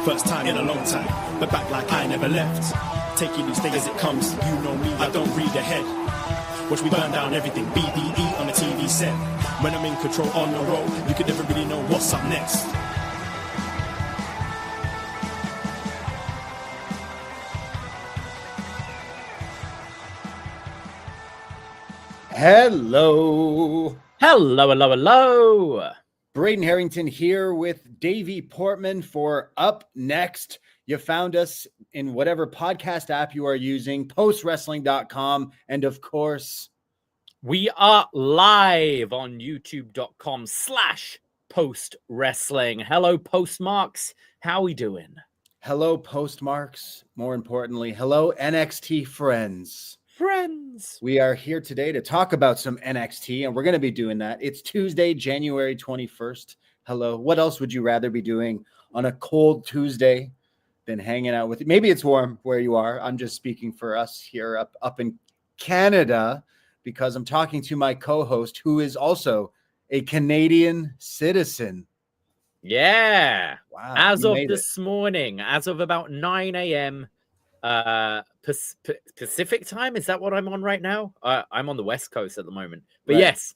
First time in a long time, but back like I never left. Taking each day as it comes, you know me, I don't read ahead. Watch me burn down everything, BDE on the TV set. When I'm in control on the road, you could never really know what's up next. Hello. Hello, hello, hello. Braden Herrington here with Davie Portman for Up Next. You found us in whatever podcast app you are using, postwrestling.com, and of course, we are live on youtube.com/postwrestling. Hello, postmarks. How we doing? Hello, postmarks. More importantly, hello, NXT friends. Friends. We are here today to talk about some NXT, and we're going to be doing that. It's Tuesday, January 21st. Hello. What else would you rather be doing on a cold Tuesday than hanging out with you? Maybe it's warm where you are. I'm just speaking for us here up in Canada because I'm talking to my co-host who is also a Canadian citizen. Yeah. Wow. As of this morning, as of about 9 a.m., Pacific time. Is that what I'm on right now? I'm on the West Coast at the moment. But right. Yes,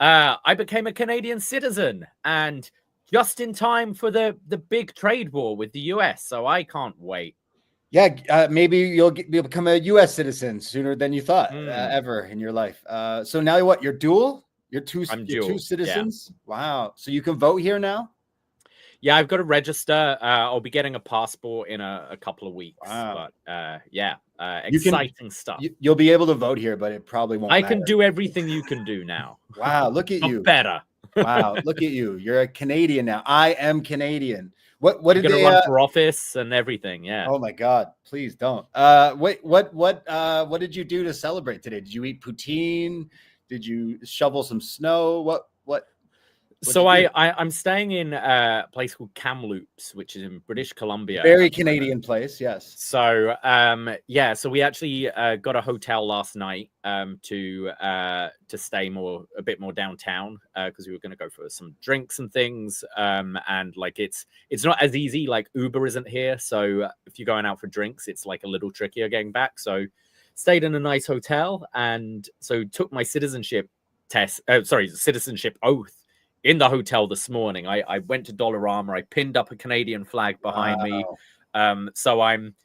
I became a Canadian citizen and just in time for the big trade war with the US. So I can't wait. Yeah, maybe you'll become a U.S. citizen sooner than you thought ever in your life. So now what? You're dual? You're two citizens? Yeah. Wow. So you can vote here now? Yeah, I've got to register. I'll be getting a passport in a couple of weeks. Wow. But exciting stuff. You'll be able to vote here, but it probably won't matter. I can do everything you can do now. Wow, look at you. Better. Wow, look at you. You're a Canadian now. I am Canadian. What did they run for office and everything? Yeah. Oh my God, please don't. What did you do to celebrate today? Did you eat poutine? Did you shovel some snow? What? So I'm staying in a place called Kamloops, which is in British Columbia. Very Canadian place, yes. So so we actually got a hotel last night to stay a bit more downtown because we were going to go for some drinks and things. And like it's not as easy. Like Uber isn't here, so if you're going out for drinks, it's like a little trickier getting back. So stayed in a nice hotel, and so took my citizenship oath in the hotel this morning. I went to Dollarama. I pinned up a Canadian flag behind me. So I'm,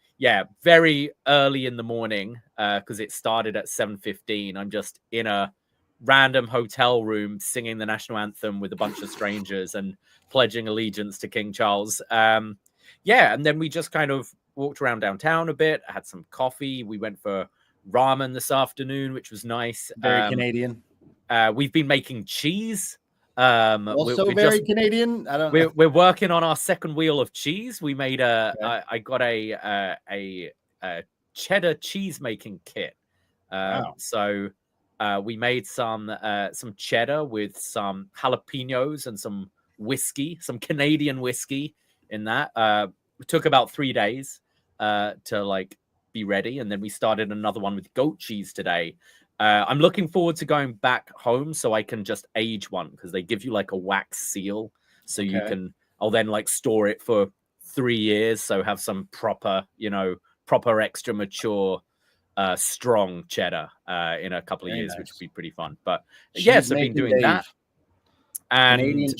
very early in the morning because it started at 7:15. I'm just in a random hotel room singing the national anthem with a bunch of strangers and pledging allegiance to King Charles. And then we just kind of walked around downtown a bit, had some coffee. We went for ramen this afternoon, which was nice. Very Canadian. We've been making cheese. Also very Canadian. I don't know. We're working on our second wheel of cheese. We made I got a cheddar cheese making kit. Wow. So we made some cheddar with some jalapenos and some whiskey, some Canadian whiskey in that. It took about 3 days to be ready, and then we started another one with goat cheese today. I'm looking forward to going back home so I can just age one because they give you like a wax seal. So I'll then store it for 3 years. So have some proper extra mature, strong cheddar in a couple of years, which would be pretty fun. But yes, I've been doing that. And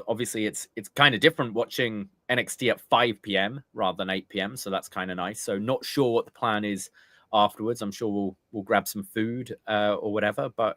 obviously it's kind of different watching NXT at 5 p.m. rather than 8 p.m. So that's kind of nice. So not sure what the plan is afterwards. I'm sure we'll grab some food or whatever, but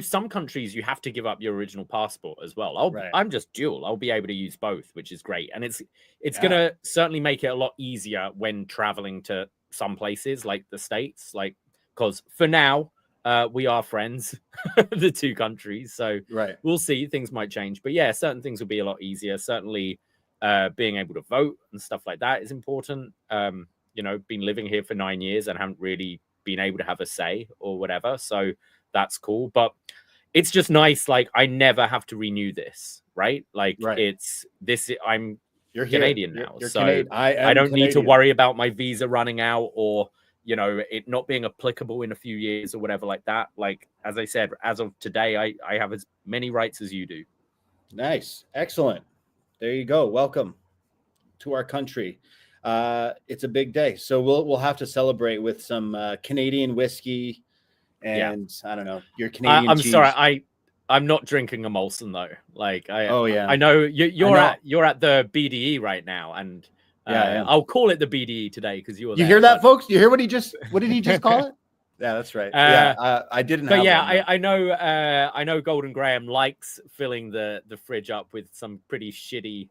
some countries you have to give up your original passport as well. I'm just dual. I'll be able to use both, which is great. And it's gonna certainly make it a lot easier when traveling to some places like the States, because for now we are friends, the two countries. So we'll see, things might change, but yeah, certain things will be a lot easier. Certainly being able to vote and stuff like that is important. Been living here for 9 years and haven't really been able to have a say or whatever. So that's cool. But it's just nice. Like, I never have to renew this, right? You're Canadian now. You're so Canadian. I don't need to worry about my visa running out or, it not being applicable in a few years or whatever like that. Like, as I said, as of today, I have as many rights as you do. Nice. Excellent. There you go. Welcome to our country. It's a big day. So we'll have to celebrate with some Canadian whiskey and I don't know, your Canadian I'm cheese. sorry, I'm not drinking a Molson though. I know you're at the BDE right now, and I'll call it the BDE today because you were there. You hear that, folks? You hear what did he just call it? Yeah, that's right. I didn't. But I know Golden Graham likes filling the fridge up with some pretty shitty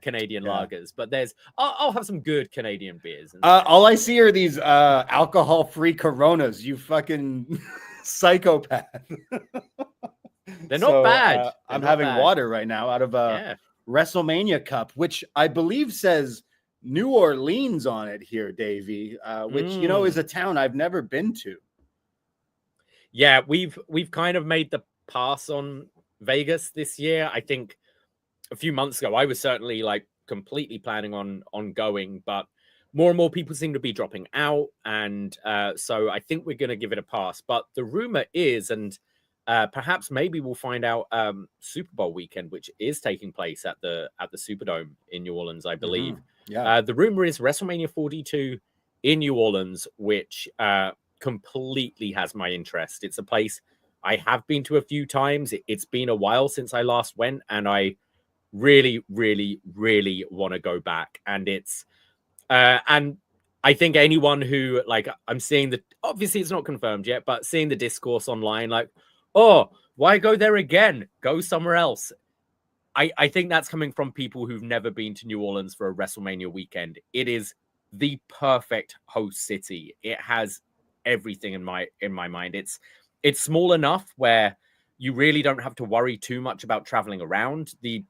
Canadian lagers, but I'll have some good Canadian beers. All I see are these alcohol-free Coronas. You fucking psychopath. They're not bad. I'm having water right now out of a WrestleMania cup, which I believe says New Orleans on it here, Davey, which is a town I've never been to. Yeah, we've kind of made the pass on Vegas this year. I think a few months ago, I was certainly completely planning on going, but more and more people seem to be dropping out, and so I think we're going to give it a pass. But the rumor is, and perhaps maybe we'll find out Super Bowl weekend, which is taking place at the Superdome in New Orleans, I believe. The rumor is WrestleMania 42 in New Orleans, which completely has my interest. It's a place I have been to a few times. It's been a while since I last went, and I really, really, really want to go back. And it's and I think anyone who I'm seeing obviously it's not confirmed yet, but seeing the discourse online, oh, why go there again? Go somewhere else. I think that's coming from people who've never been to New Orleans for a WrestleMania weekend. It is the perfect host city. It has everything in my mind. It's small enough where you really don't have to worry too much about traveling around. The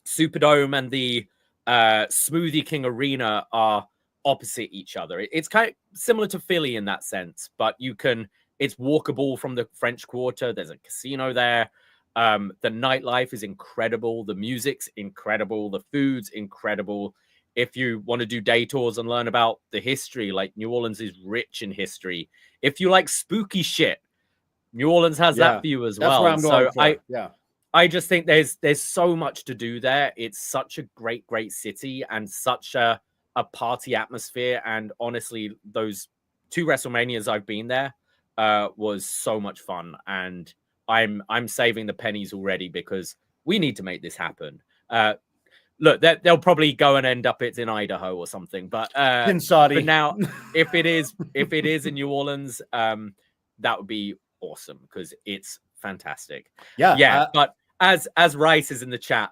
Superdome and the Smoothie King Arena are opposite each other. It's kind of similar to Philly in that sense, but it's walkable from the French Quarter. There's a casino there. The nightlife is incredible. The music's incredible. The food's incredible. If you want to do day tours and learn about the history, New Orleans is rich in history. If you like spooky shit, New Orleans has that for you as well. That's what I'm going for. I just think there's so much to do there. It's such a great sity and such a party atmosphere. And honestly, those 2 WrestleManias I've been there was so much fun. And I'm saving the pennies already because we need to make this happen. Look, they'll probably go and end up in Idaho or something. But for now, if it is in New Orleans, that would be awesome because it's fantastic. But as Rice is in the chat,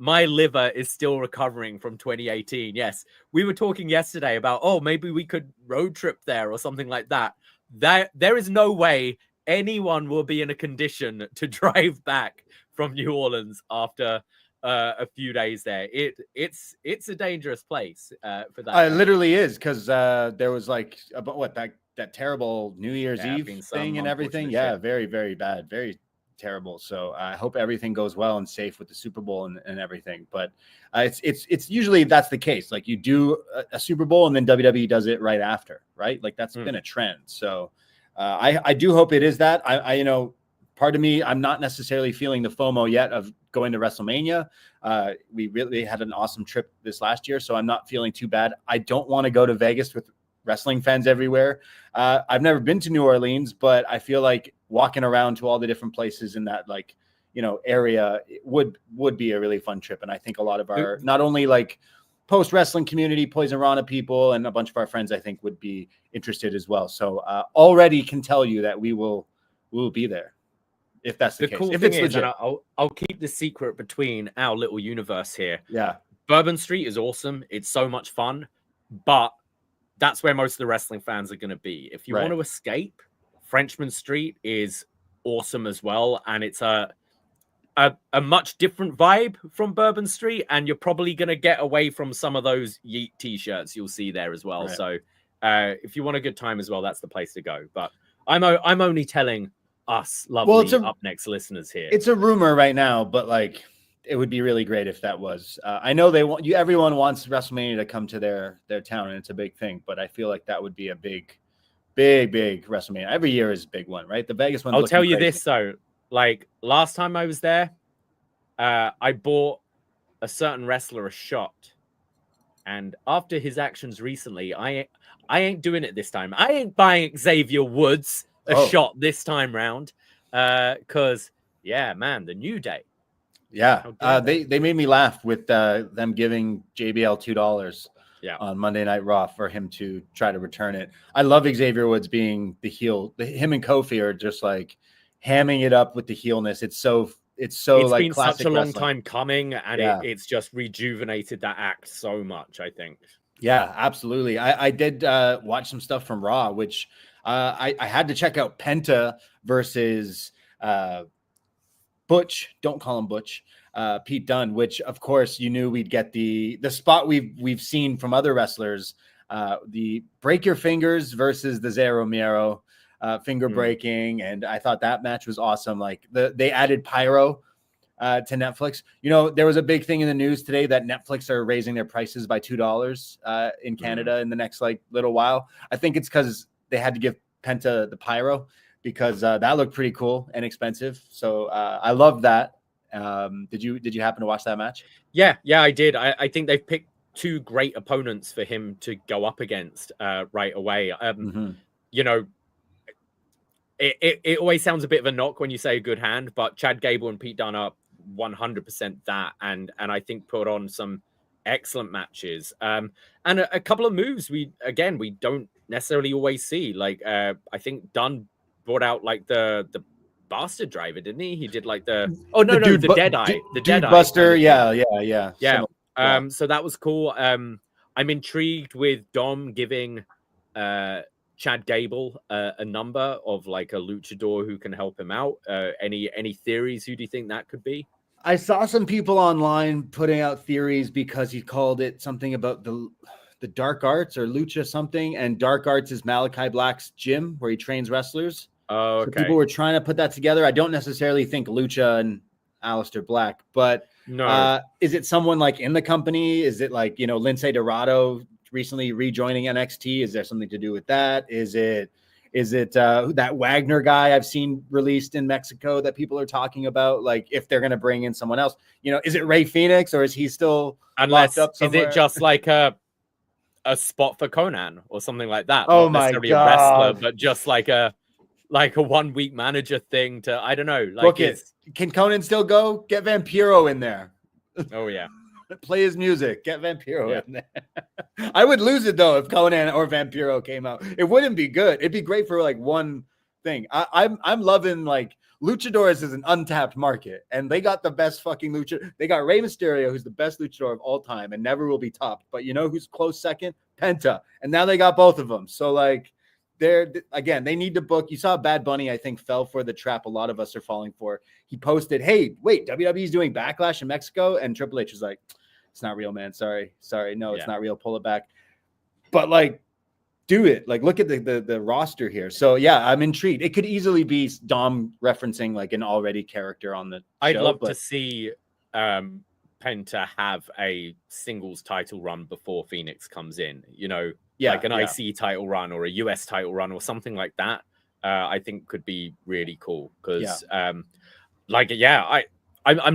my liver is still recovering from 2018. Yes, we were talking yesterday about maybe we could road trip there or something like that. There is no way anyone will be in a condition to drive back from New Orleans after a few days there. It's a dangerous place for that. It literally is because there was about that terrible New Year's Eve thing and everything. Yeah, very, very bad, very terrible. So I hope everything goes well and safe with the Super Bowl and everything. But it's usually that's the case. You do a Super Bowl and then WWE does it right after, right? That's been a trend. So I do hope it is that. I part of me, I'm not necessarily feeling the FOMO yet of going to WrestleMania. We really had an awesome trip this last year, so I'm not feeling too bad. I don't want to go to Vegas with wrestling fans everywhere. I've never been to New Orleans, but I feel like walking around to all the different places in that area would be a really fun trip. And I think a lot of our not only post wrestling community, Poisonrana people, and a bunch of our friends I think would be interested as well. So already can tell you that we will we'll be there. If that's the case. Cool if thing it's is, legit. and I'll keep the secret between our little universe here. Yeah. Bourbon Street is awesome. It's so much fun, but that's where most of the wrestling fans are going to be. If you want to escape, Frenchman Street is awesome as well, and it's a much different vibe from Bourbon Street, and you're probably going to get away from some of those Yeet t-shirts you'll see there as well. So if you want a good time as well, that's the place to go. But I'm only telling us lovely upNXT listeners here. It's a rumor right now, but like it would be really great if that was. I know they want you. Everyone wants WrestleMania to come to their town, and it's a big thing. But I feel like that would be a big WrestleMania. Every year is a big one, right? The Vegas one. I'll tell you this though. Like last time I was there, I bought a certain wrestler a shot, and after his actions recently, I ain't doing it this time. I ain't buying Xavier Woods a shot this time round, because man, the New Day. Yeah, they made me laugh with them giving JBL $2 on Monday Night Raw for him to try to return it. I love Xavier Woods being the heel. Him and Kofi are just like hamming it up with the heelness. It's like been classic such a long wrestling. time coming, and it's just rejuvenated that act so much, I think. Yeah, absolutely. I did watch some stuff from Raw, which I had to check out Penta versus Butch, don't call him Butch, Pete Dunne, which of course you knew we'd get the spot we've seen from other wrestlers, the break your fingers versus the Zé Romero finger breaking, and I thought that match was awesome. Like they added pyro to Netflix. You know, there was a big thing in the news today that Netflix are raising their prices by $2 in Canada in the next like little while. I think it's because they had to give Penta the pyro, because that looked pretty cool and expensive. So I love that. Did you happen to watch that match? Yeah, I did. I think they've picked two great opponents for him to go up against right away. You know, it always sounds a bit of a knock when you say a good hand, but Chad Gable and Pete Dunne are 100% that, and I think put on some excellent matches. And a couple of moves we don't necessarily always see. Like I think Dunne brought out like the bastard driver, didn't he? He did like the Deadeye, the Deadeye buster. Kind of yeah. So that was cool. I'm intrigued with Dom giving Chad Gable a number of like a luchador who can help him out. Any theories? Who do you think that could be? I saw some people online putting out theories because he called it something about the dark arts or lucha something, and dark arts is Malachi Black's gym where he trains wrestlers. Oh, okay. So people were trying to put that together. I don't necessarily think Lucha and Aleister Black, but is it someone like in the company? Is it like, Lince Dorado recently rejoining NXT? Is there something to do with that? Is it that Wagner guy I've seen released in Mexico that people are talking about? Like if they're going to bring in someone else, is it Rey Fenix, or is he still locked up somewhere? Is it just like a spot for Conan or something like that? Oh Not my necessarily God. a wrestler, but just like a 1 week manager thing to, I don't know. Like book it. Can Conan still go? Get Vampiro in there. Oh yeah. Play his music. Get Vampiro in there. I would lose it though if Conan or Vampiro came out. It wouldn't be good. It'd be great for like one thing. I'm loving like luchadors is an untapped market, and they got the best fucking luchador. They got Rey Mysterio, who's the best luchador of all time and never will be topped. But you know who's close second? Penta. And now they got both of them. So like they need to book. You saw Bad Bunny, I think, fell for the trap a lot of us are falling for. He posted, hey, wait, WWE's doing Backlash in Mexico, and Triple H was like, it's not real, man. Sorry. No, it's not real. Pull it back. But like, do it. Like, look at the roster here. So yeah, I'm intrigued. It could easily be Dom referencing like an already character on the show. I'd love to see Penta have a singles title run before Phoenix comes in, like an IC title run or a US title run or something like that. I think could be really cool because I'm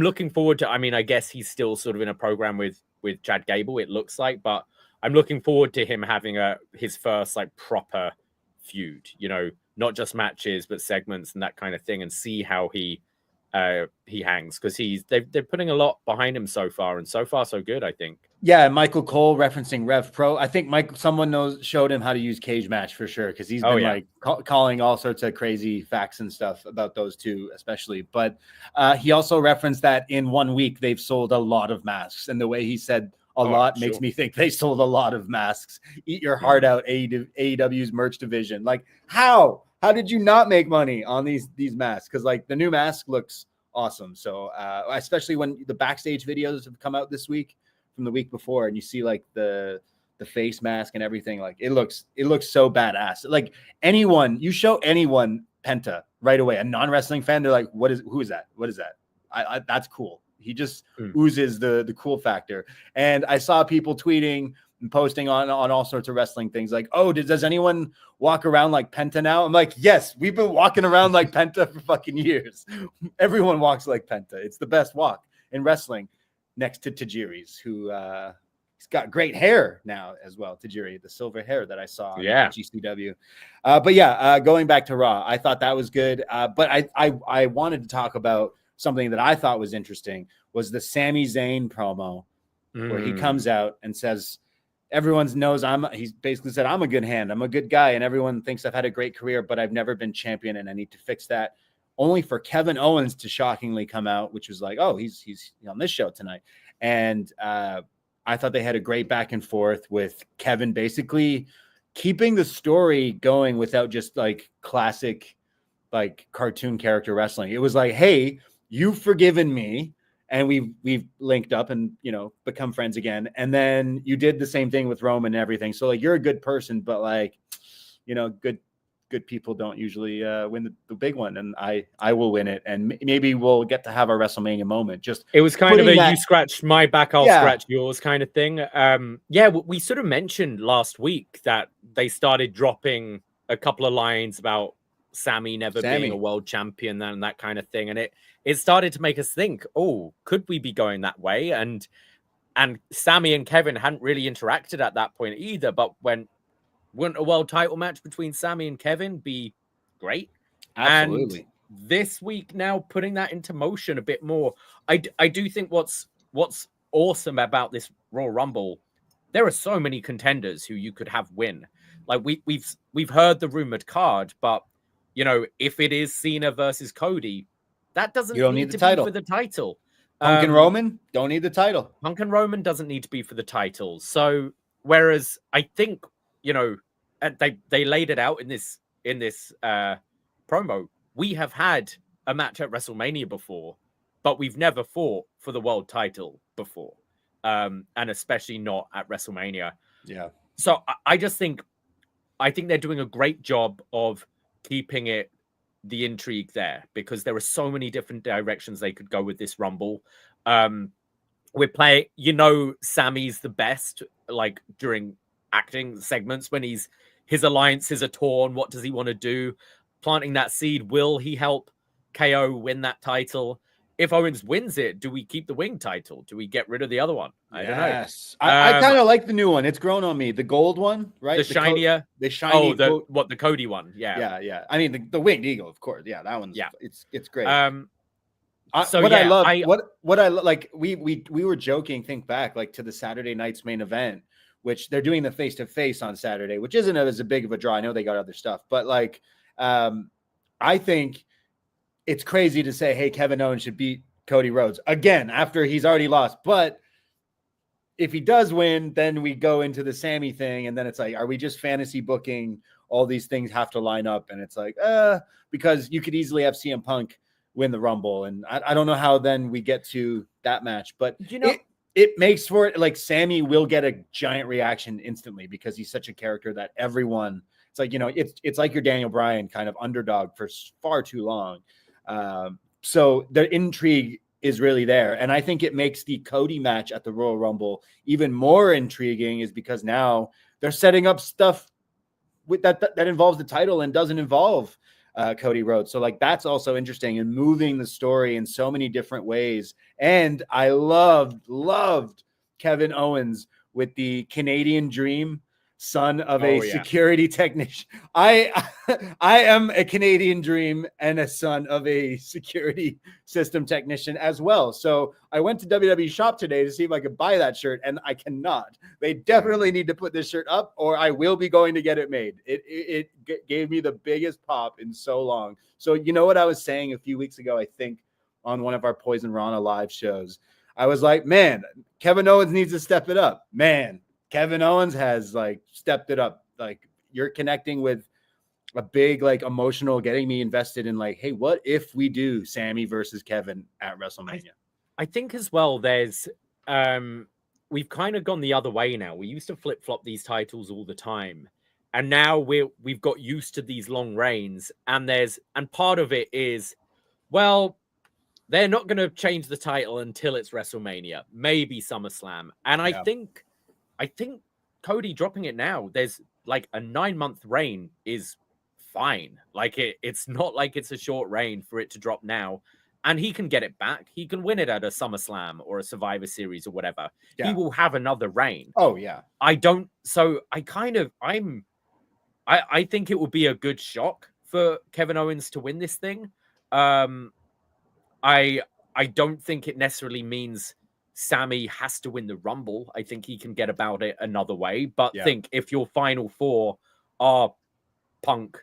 looking forward to, I guess he's still sort of in a program with Chad Gable, it looks like, but I'm looking forward to him having his first like proper feud, not just matches, but segments and that kind of thing, and see how he he hangs, because they're putting a lot behind him so far, and so far so good, I think. Yeah, Michael Cole referencing Rev Pro. I think someone showed him how to use cage match for sure, because he's been like calling all sorts of crazy facts and stuff about those two, especially. But he also referenced that in 1 week they've sold a lot of masks, and the way he said a lot makes me think they sold a lot of masks. Eat your heart out, AEW's merch division. Like, how did you not make money on these masks? Because like the new mask looks awesome. So especially when the backstage videos have come out this week from the week before, and you see like the face mask and everything, like it looks so badass. Like you show anyone Penta right away, a non-wrestling fan, they're like, who is that? What is that? That's cool. He just oozes the cool factor. And I saw people tweeting and posting on all sorts of wrestling things like, oh, does anyone walk around like Penta now? I'm like, yes, we've been walking around like Penta for fucking years. Everyone walks like Penta. It's the best walk in wrestling, next to Tajiri's, who he's got great hair now as well. Tajiri, the silver hair that I saw on GCW. But yeah, going back to Raw, I thought that was good. But I wanted to talk about something that I thought was interesting, was the Sami Zayn promo where he comes out and says, everyone knows he basically said, I'm a good hand. I'm a good guy. And everyone thinks I've had a great career, but I've never been champion and I need to fix that. Only for Kevin Owens to shockingly come out, which was like, oh, he's on this show tonight. And I thought they had a great back and forth with Kevin basically keeping the story going without just like classic, like cartoon character wrestling. It was like, hey, you've forgiven me, and we've linked up and, you know, become friends again. And then you did the same thing with Roman and everything. So like, you're a good person, but like, you know, good people don't usually win the big one, and I will win it, and maybe we'll get to have a WrestleMania moment. Just it was kind of a you scratch my back, I'll scratch yours kind of thing. We sort of mentioned last week that they started dropping a couple of lines about Sami never being a world champion and that kind of thing, and it started to make us think, oh, could we be going that way? And Sami and Kevin hadn't really interacted at that point either, but wouldn't a world title match between Sami and Kevin be great? Absolutely. And this week now, putting that into motion a bit more, I do think what's awesome about this Royal Rumble, there are so many contenders who you could have win. Like we've heard the rumored card, but you know, if it is Cena versus Cody, that doesn't need to be for the title. Punk and Roman don't need the title. Punk and Roman doesn't need to be for the title. So whereas I think, you know, they laid it out in this promo. We have had a match at WrestleMania before, but we've never fought for the world title before, and especially not at WrestleMania. Yeah. So I think they're doing a great job of keeping the intrigue there, because there are so many different directions they could go with this Rumble. We're playing, you know, Sami's the best, like during acting segments when his alliances are torn. What does he want to do? Planting that seed, will he help KO win that title? If Owens wins it, do we keep the wing title? Do we get rid of the other one? I don't know. I kind of like the new one. It's grown on me. The gold one, right? The shinier. The shiny. The Cody one. Yeah. Yeah. I mean, the winged eagle, of course. Yeah, that one's. Yeah, it's great. We were joking. Think back, like to the Saturday night's main event, which they're doing the face-to-face on Saturday, which isn't as a big of a draw. I know they got other stuff, but like, I think it's crazy to say, hey, Kevin Owens should beat Cody Rhodes again after he's already lost. But if he does win, then we go into the Sami thing. And then it's like, are we just fantasy booking? All these things have to line up. And it's like, because you could easily have CM Punk win the Rumble. And I don't know how then we get to that match, but you know, it makes for it. Like Sami will get a giant reaction instantly because he's such a character that everyone, it's like, you know, it's like your Daniel Bryan kind of underdog for far too long. So the intrigue is really there. And I think it makes the Cody match at the Royal Rumble even more intriguing, is because now they're setting up stuff with that involves the title and doesn't involve Cody Rhodes. So like, that's also interesting and moving the story in so many different ways. And I loved Kevin Owens with the Canadian Dream son of a security technician. I am a Canadian dream and a son of a security system technician as well. So I went to WWE shop today to see if I could buy that shirt, and I cannot. They definitely need to put this shirt up, or I will be going to get it made. It gave me the biggest pop in so long. So you know what I was saying a few weeks ago, I think, on one of our Poisonrana live shows. I was like, man, Kevin Owens needs to step it up. Man, Kevin Owens has like stepped it up. Like, you're connecting with a big, like, emotional, getting me invested in like, hey, what if we do Sami versus Kevin at WrestleMania? I think as well, there's we've kind of gone the other way now. We used to flip-flop these titles all the time. And now we've got used to these long reigns. And part of it is, well, they're not going to change the title until it's WrestleMania, maybe SummerSlam. And I think Cody dropping it now, there's like a 9-month reign is fine. Like it's not like it's a short reign for it to drop now. And he can get it back. He can win it at a SummerSlam or a Survivor Series or whatever. Yeah. He will have another reign. Oh, yeah. I think it would be a good shock for Kevin Owens to win this thing. I don't think it necessarily means Sami has to win the Rumble. I think he can get about it another way. But think if your final four are Punk,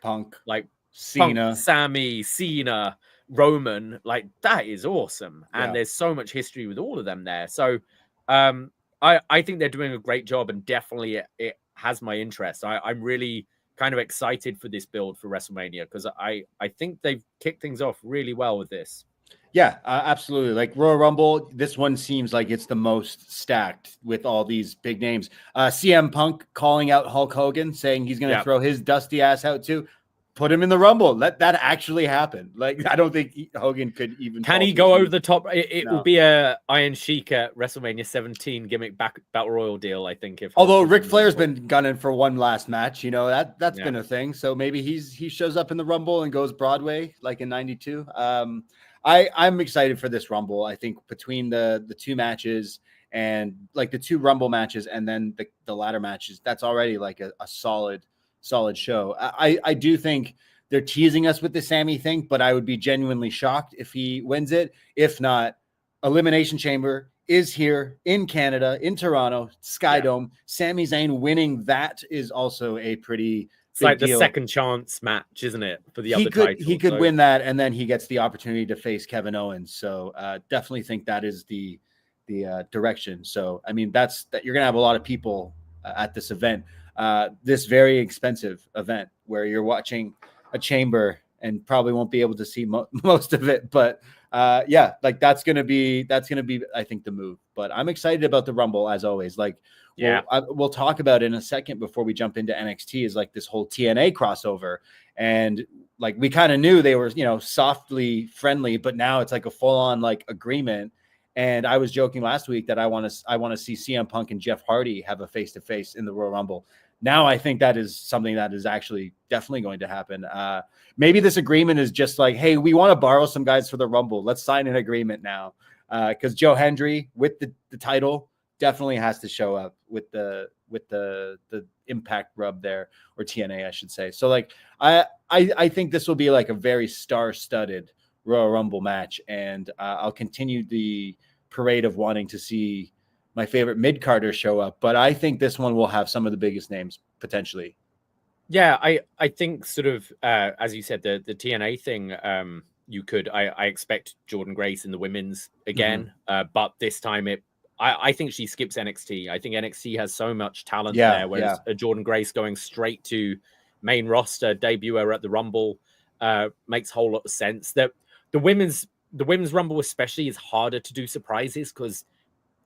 like Cena, Punk, Sami, Cena, Roman, like that is awesome. And there's so much history with all of them there. So I think they're doing a great job, and definitely it has my interest. I'm really kind of excited for this build for WrestleMania because I think they've kicked things off really well with this. Yeah, absolutely. Like Royal Rumble, this one seems like it's the most stacked with all these big names. CM Punk calling out Hulk Hogan, saying he's going to throw his dusty ass out too. Put him in the Rumble. Let that actually happen. Like, I don't think Hogan could even. Can he go over the top? It will be a Iron Sheik at WrestleMania 17 gimmick battle royal deal, I think. Although Ric Flair's been gunning for one last match, you know, that's been a thing. So maybe he shows up in the Rumble and goes Broadway like in '92. I'm excited for this Rumble. I think between the two matches and like the two Rumble matches and then the ladder matches, that's already like a solid show. I do think they're teasing us with the Sami thing, but I would be genuinely shocked if he wins it. If not, Elimination Chamber is here in Canada, in Toronto, Skydome. Sami Zayn winning that is also a pretty It's like deal. The second chance match, isn't it? For the other title. He could win that, and then he gets the opportunity to face Kevin Owens. So definitely think that is the direction. So, I mean, that you're going to have a lot of people at this event. This very expensive event where you're watching a chamber and probably won't be able to see most of it, but like that's gonna be I think the move. But I'm excited about the Rumble as always. Like, we'll talk about it in a second before we jump into NXT. Is like this whole TNA crossover, and like we kind of knew they were, you know, softly friendly, but now it's like a full on like agreement. And I was joking last week that I want to see CM Punk and Jeff Hardy have a face-to-face in the Royal Rumble. Now I think that is something that is actually definitely going to happen. Maybe this agreement is just like, hey, we want to borrow some guys for the Rumble. Let's sign an agreement now. Because Joe Hendry with the title definitely has to show up with the Impact rub there, or TNA, I should say. So like I think this will be like a very star-studded Royal Rumble match, and I'll continue the parade of wanting to see my favorite mid-carder show up, but I think this one will have some of the biggest names potentially. Yeah, I think sort of as you said, the TNA thing, I expect Jordynne Grace in the women's again, but this time I think she skips NXT. I think NXT has so much talent there, whereas Jordynne Grace going straight to main roster, debut her at the Rumble makes a whole lot of sense. The women's Rumble especially is harder to do surprises because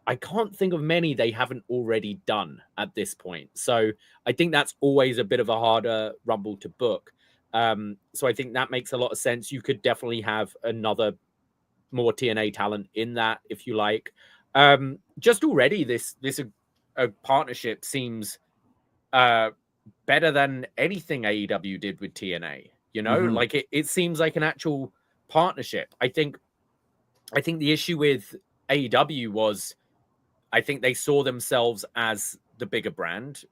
I can't think of many they haven't already done at this point. So I think that's always a bit of a harder Rumble to book. So I think that makes a lot of sense. You could definitely have another more TNA talent in that if you like. Just already this partnership seems better than anything AEW did with TNA. You know, like it seems like an actual partnership. I think the issue with AEW was I think they saw themselves as the bigger brand,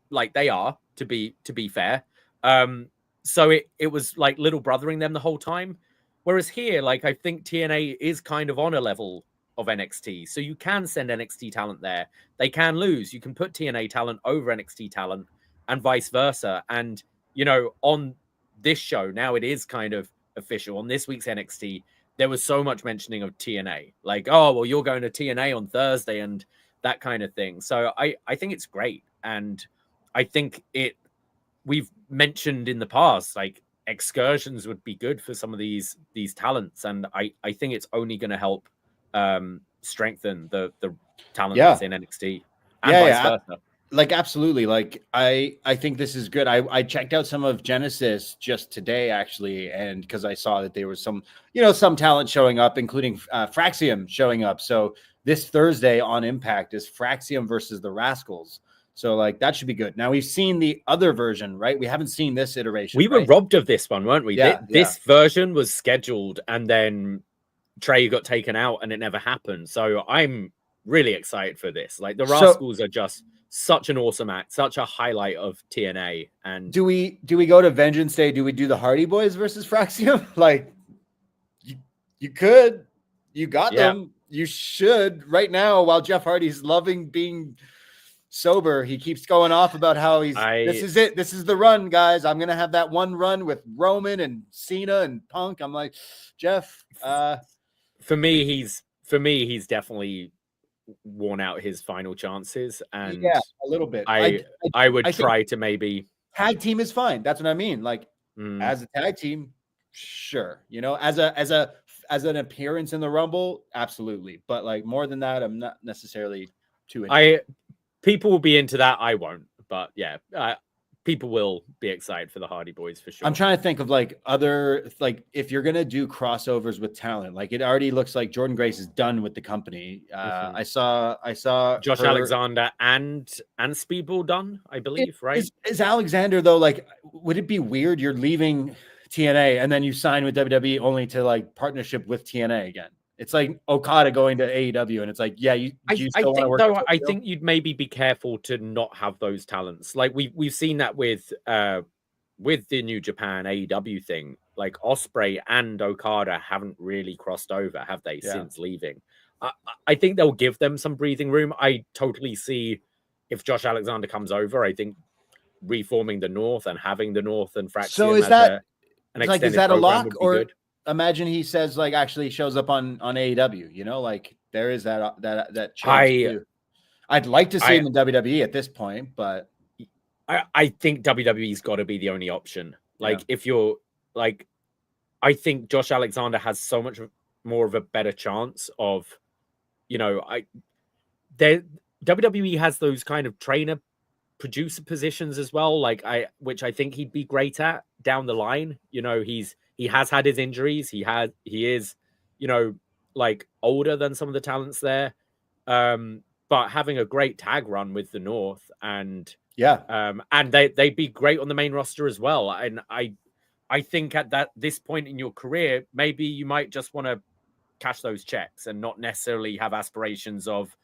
like they are, to be fair. So it was like little brothering them the whole time. Whereas here, like, I think TNA is kind of on a level of NXT. So you can send NXT talent there. They can lose. You can put TNA talent over NXT talent and vice versa. And, you know, on this show, now it is kind of official. On this week's NXT, there was so much mentioning of TNA. Like, oh, well, you're going to TNA on Thursday and that kind of thing. So I think it's great. And I think we've mentioned in the past, like, excursions would be good for some of these talents, and I think it's only going to help strengthen the talent that's in NXT and vice versa. Like, absolutely. Like, I think this is good. I checked out some of Genesis just today, actually, and because I saw that there was some talent showing up, including Fraxium showing up. So this Thursday on Impact is Fraxium versus the Rascals. So, like, that should be good. Now, we've seen the other version, right? We haven't seen this iteration. We were robbed of this one, weren't we? Yeah, this version was scheduled, and then Trey got taken out, and it never happened. So I'm really excited for this. Like, the Rascals are just such an awesome act, such a highlight of TNA. And do we go to Vengeance Day? Do we do the Hardy Boys versus Fraxium? Like, you could. You got them. You should right now, while Jeff Hardy's loving being sober. He keeps going off about how this is it. This is the run, guys. I'm going to have that one run with Roman and Cena and Punk. I'm like, Jeff, for me, he's definitely worn out his final chances. And yeah, a little bit. I would try to maybe tag team is fine. That's what I mean. Like, as a tag team, sure. You know, as an appearance in the Rumble, absolutely. But like, more than that, I'm not necessarily too into. People will be into that. I won't, but yeah, people will be excited for the Hardy Boys for sure. I'm trying to think of like other, like, if you're gonna do crossovers with talent, like, it already looks like Jordan Grace is done with the company. I saw Josh Alexander and Speedball done, I believe, right? Is Alexander though? Like, would it be weird? You're leaving TNA and then you sign with WWE only to like partnership with TNA again. It's like Okada going to AEW, and it's like, yeah, I think you'd maybe be careful to not have those talents. Like, we've seen that with the New Japan AEW thing. Like, Ospreay and Okada haven't really crossed over, have they, since leaving? I think they'll give them some breathing room. I totally see if Josh Alexander comes over. I think reforming the North and having the North and Fraxium. So is that a lock, or good. Imagine he says, like, actually shows up on AEW, you know, like, there is that chance. I'd like to see him in WWE at this point, but I think WWE's got to be the only option. Like, if you're like, I think Josh Alexander has so much more of a better chance of, you know, WWE has those kind of trainer producer positions as well, like, which I think he'd be great at down the line. You know, he has had his injuries. He is, you know, like, older than some of the talents there. But having a great tag run with the North and they'd be great on the main roster as well. And I think at this point in your career, maybe you might just want to cash those checks and not necessarily have aspirations of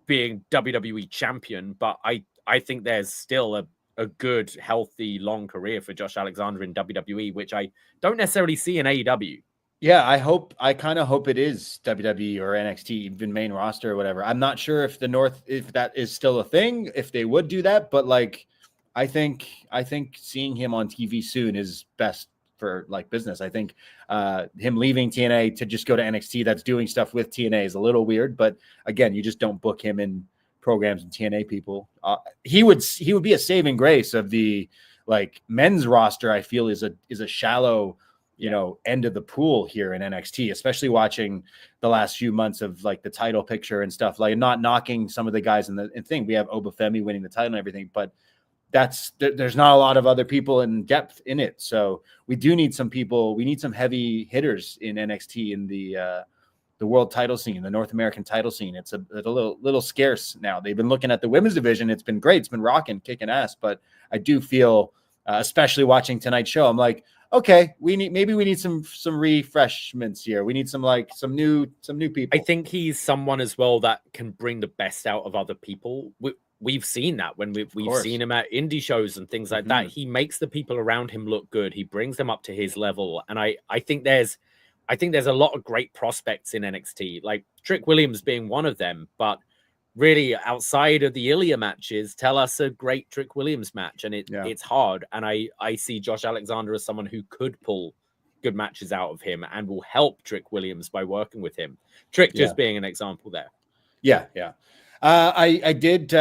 being WWE champion. But I think there's still a good, healthy, long career for Josh Alexander in WWE, which I don't necessarily see in AEW. Yeah, I kind of hope it is WWE or NXT, even main roster or whatever. I'm not sure if the North, if that is still a thing, if they would do that, but like, I think seeing him on TV soon is best for like business. I think him leaving TNA to just go to NXT that's doing stuff with TNA is a little weird, but again, you just don't book him in programs and TNA people. He would be a saving grace of the like men's roster. I feel is a shallow, you know, end of the pool here in NXT, especially watching the last few months of like the title picture and stuff, like, not knocking some of the guys in the thing. We have Oba Femi winning the title and everything, but there's not a lot of other people in depth in it. So we do need some people. We need some heavy hitters in NXT in the world title scene, the North American title scene. It's a little scarce now. They've been looking at the women's division. It's been great. It's been rocking, kicking ass. But I do feel, especially watching tonight's show, I'm like, okay, maybe we need some refreshments here. We need some new people. I think he's someone as well that can bring the best out of other people. We've seen that when we've seen him at indie shows and things like that. He makes the people around him look good. He brings them up to his level. And I think there's a lot of great prospects in NXT, like Trick Williams being one of them. But really, outside of the Ilya matches, tell us a great Trick Williams match. And it's hard. And I see Josh Alexander as someone who could pull good matches out of him and will help Trick Williams by working with him. Trick just being an example there. Yeah. I did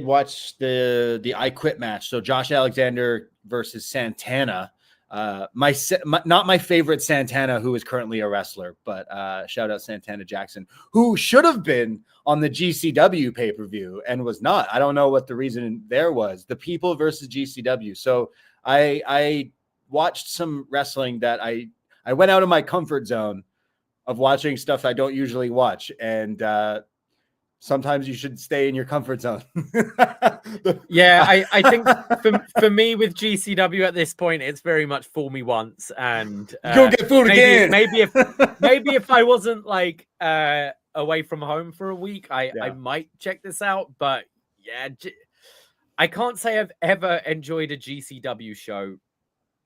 watch the I Quit match. So Josh Alexander versus Santana. Not my favorite Santana, who is currently a wrestler, but shout out Santana Jackson, who should have been on the GCW pay-per-view and was not. I don't know what the reason there was. The People versus GCW. So I watched some wrestling that I went out of my comfort zone of watching stuff I don't usually watch, and sometimes you should stay in your comfort zone. I think for me with GCW at this point, it's very much fool me once and go get fooled again. Maybe if I wasn't like away from home for a week, I might check this out. But yeah, I can't say I've ever enjoyed a GCW show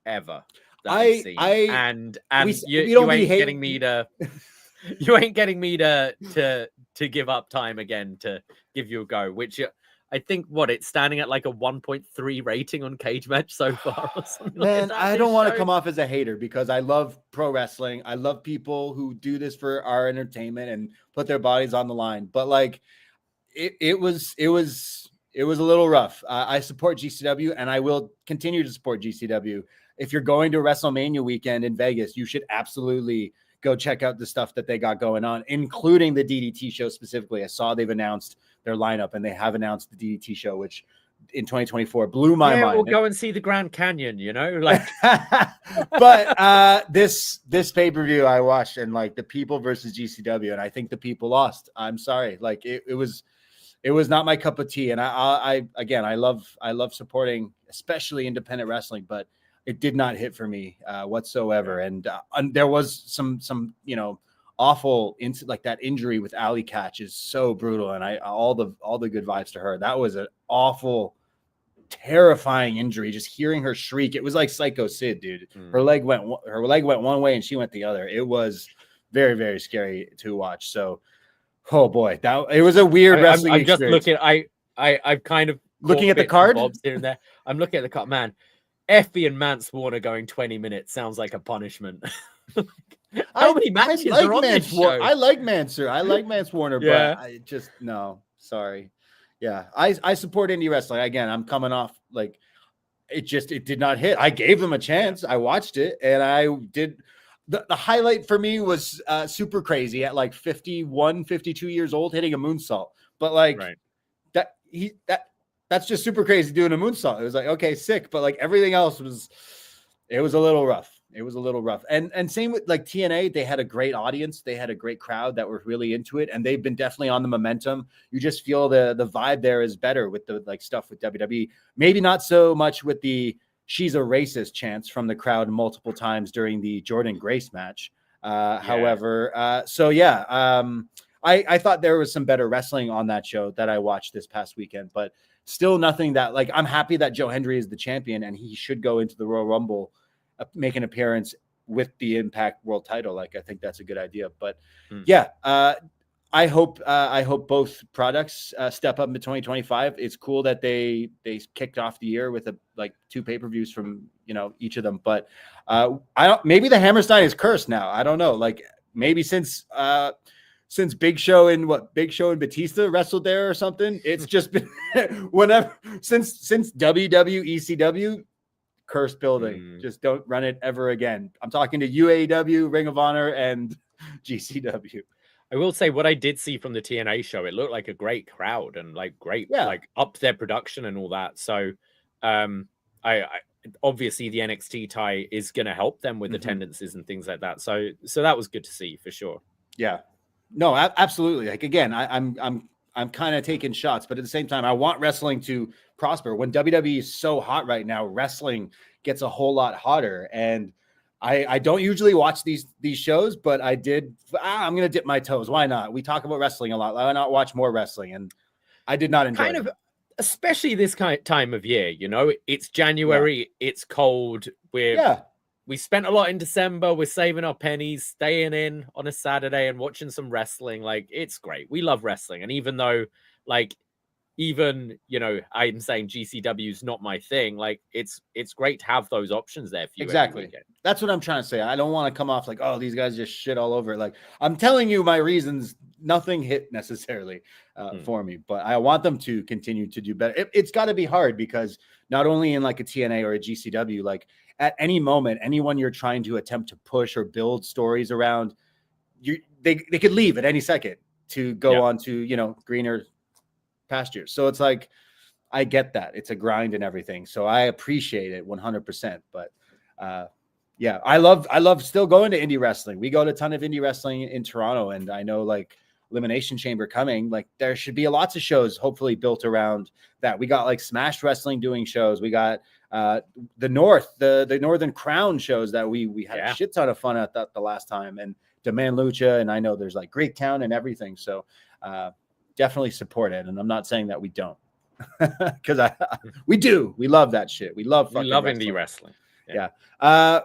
ever. You ain't getting me to give up time again to give you a go, which I think it's standing at like a 1.3 rating on Cage Match so far or something. Man, I don't want to come off as a hater because I love pro wrestling. I love people who do this for our entertainment and put their bodies on the line. But like it was a little rough. I support GCW and I will continue to support GCW. If you're going to WrestleMania weekend in Vegas, you should absolutely go check out the stuff that they got going on, including the DDT show specifically. I saw they've announced their lineup and they have announced the DDT show, which in 2024 blew my mind. We'll go and see the Grand Canyon, like. But this pay-per-view I watched, and like the People versus GCW, and I think the People lost. I'm sorry. Like it was not my cup of tea. And I love supporting, especially independent wrestling, but it did not hit for me whatsoever. And there was some awful like that injury with Alley Catch is so brutal. And all the good vibes to her. That was an awful, terrifying injury. Just hearing her shriek, it was like Psycho Sid, dude. Her leg went one way and she went the other. It was very, very scary to watch. So, oh boy, it was a weird wrestling experience. I'm just looking. I'm kind of looking at the card here and there. I'm looking at the card, man. Effie and Mance Warner going 20 minutes sounds like a punishment. How many matches are on this show? I like Mansoor. I like Mance Warner, but I just no. Sorry. Yeah, I support indie wrestling. Again, I'm coming off like it did not hit. I gave them a chance. I watched it, and I did. The highlight for me was Super Crazy at like 51, 52 years old hitting a moonsault. But like that's just Super Crazy doing a moonsault. It was like, okay, sick. But like everything else was a little rough. It was a little rough. And same with like TNA, they had a great audience. They had a great crowd that were really into it. And they've been definitely on the momentum. You just feel the vibe there is better with the like stuff with WWE. Maybe not so much with the she's a racist chants from the crowd multiple times during the Jordan Grace match. However, I thought there was some better wrestling on that show that I watched this past weekend, but still nothing that like, I'm happy that Joe Hendry is the champion and he should go into the Royal Rumble, make an appearance with the Impact World title. Like, I think that's a good idea, but I hope both products step up into 2025. It's cool that they kicked off the year with two pay-per-views from, each of them, but maybe the Hammerstein is cursed now. I don't know. Like maybe since Big Show and Batista wrestled there or something, it's just been whenever since WWECW, cursed building. Just don't run it ever again. I'm talking to UAW, Ring of Honor, and GCW. I will say what I did see from the TNA show, it looked like a great crowd and like upped their production and all that. So I obviously the NXT tie is going to help them with attendances and things like that. So that was good to see for sure. Yeah. No, absolutely. Like, again, I'm kind of taking shots, but at the same time, I want wrestling to prosper. When WWE is so hot right now, wrestling gets a whole lot hotter. And I don't usually watch these shows, but I did. I'm going to dip my toes. Why not? We talk about wrestling a lot. Why not watch more wrestling? And I did not enjoy it. Especially this kind of time of year, you know, it's January, it's cold. We spent a lot in December. We're saving our pennies, staying in on a Saturday and watching some wrestling. Like, it's great. We love wrestling. And even though, like, even, you know, I'm saying GCW is not my thing, like, it's great to have those options there for you. Exactly. That's what I'm trying to say. I don't want to come off like, oh, these guys just shit all over it. Like, I'm telling you my reasons. Nothing hit necessarily for me, but I want them to continue to do better. It's got to be hard because not only in like a TNA or a GCW, like at any moment, anyone you're trying to attempt to push or build stories around, they could leave at any second to go on to, you know, greener pastures. So it's like, I get that it's a grind and everything. So I appreciate it 100%. But yeah, I love still going to indie wrestling. We go to a ton of indie wrestling in Toronto, and I know like Elimination Chamber coming, like there should be lots of shows hopefully built around that. We got like Smash Wrestling doing shows. We got the Northern Crown shows that we had a shit ton of fun at the last time, and Demand Lucha, and I know there's like Greektown and everything. So definitely support it. And I'm not saying that we don't, because we do. We love that shit. We love indie wrestling. Yeah.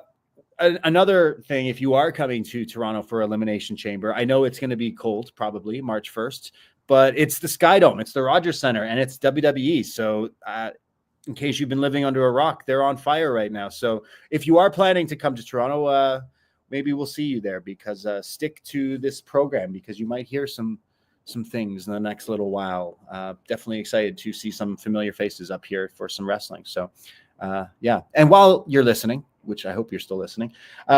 Another thing, if you are coming to Toronto for Elimination Chamber, I know it's going to be cold, probably March 1st, but it's the Sky Dome, it's the Rogers Center, and it's WWE. So in case you've been living under a rock, they're on fire right now. So if you are planning to come to Toronto, maybe we'll see you there, because stick to this program, because you might hear some things in the next little while. Definitely excited to see some familiar faces up here for some wrestling. So yeah. And while you're listening, which I hope you're still listening,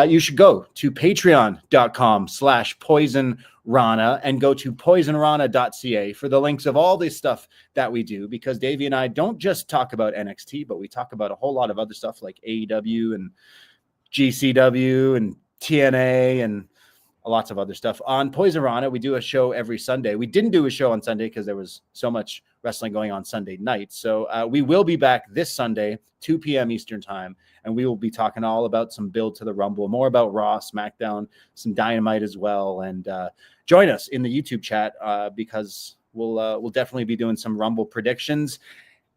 you should go to patreon.com/Poisonrana and go to Poisonrana.ca for the links of all this stuff that we do, because Davie and I don't just talk about NXT, but we talk about a whole lot of other stuff like AEW and GCW and TNA and lots of other stuff. On Poisonrana, we do a show every Sunday. We didn't do a show on Sunday because there was so much wrestling going on Sunday night. So we will be back this Sunday, 2 p.m. Eastern time, and we will be talking all about some build to the Rumble, more about Raw, SmackDown, some Dynamite as well. And join us in the YouTube chat because we'll definitely be doing some Rumble predictions.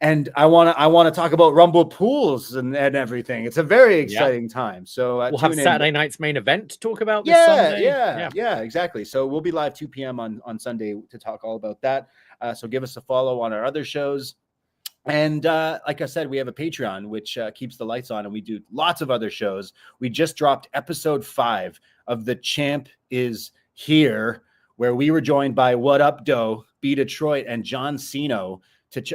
And I want to talk about Rumble pools and everything. It's a very exciting time. So we'll have Saturday night's main event to talk about this Sunday. Yeah, exactly. So we'll be live 2 p.m. on Sunday to talk all about that. So give us a follow on our other shows. And like I said, we have a Patreon, which keeps the lights on, and we do lots of other shows. We just dropped episode 5 of The Champ Is Here, where we were joined by What Up Doe, B Detroit, and John Cena.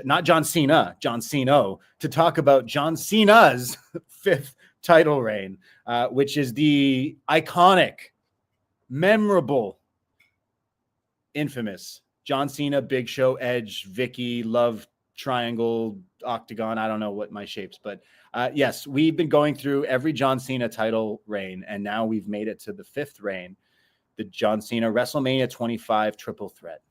Not John Cena, John Cena, to talk about John Cena's 5th title reign, which is the iconic, memorable, infamous John Cena, Big Show, Edge, Vicky, Love Triangle, Octagon. I don't know what my shapes, but yes, we've been going through every John Cena title reign, and now we've made it to the 5th reign, the John Cena WrestleMania 25 triple threat.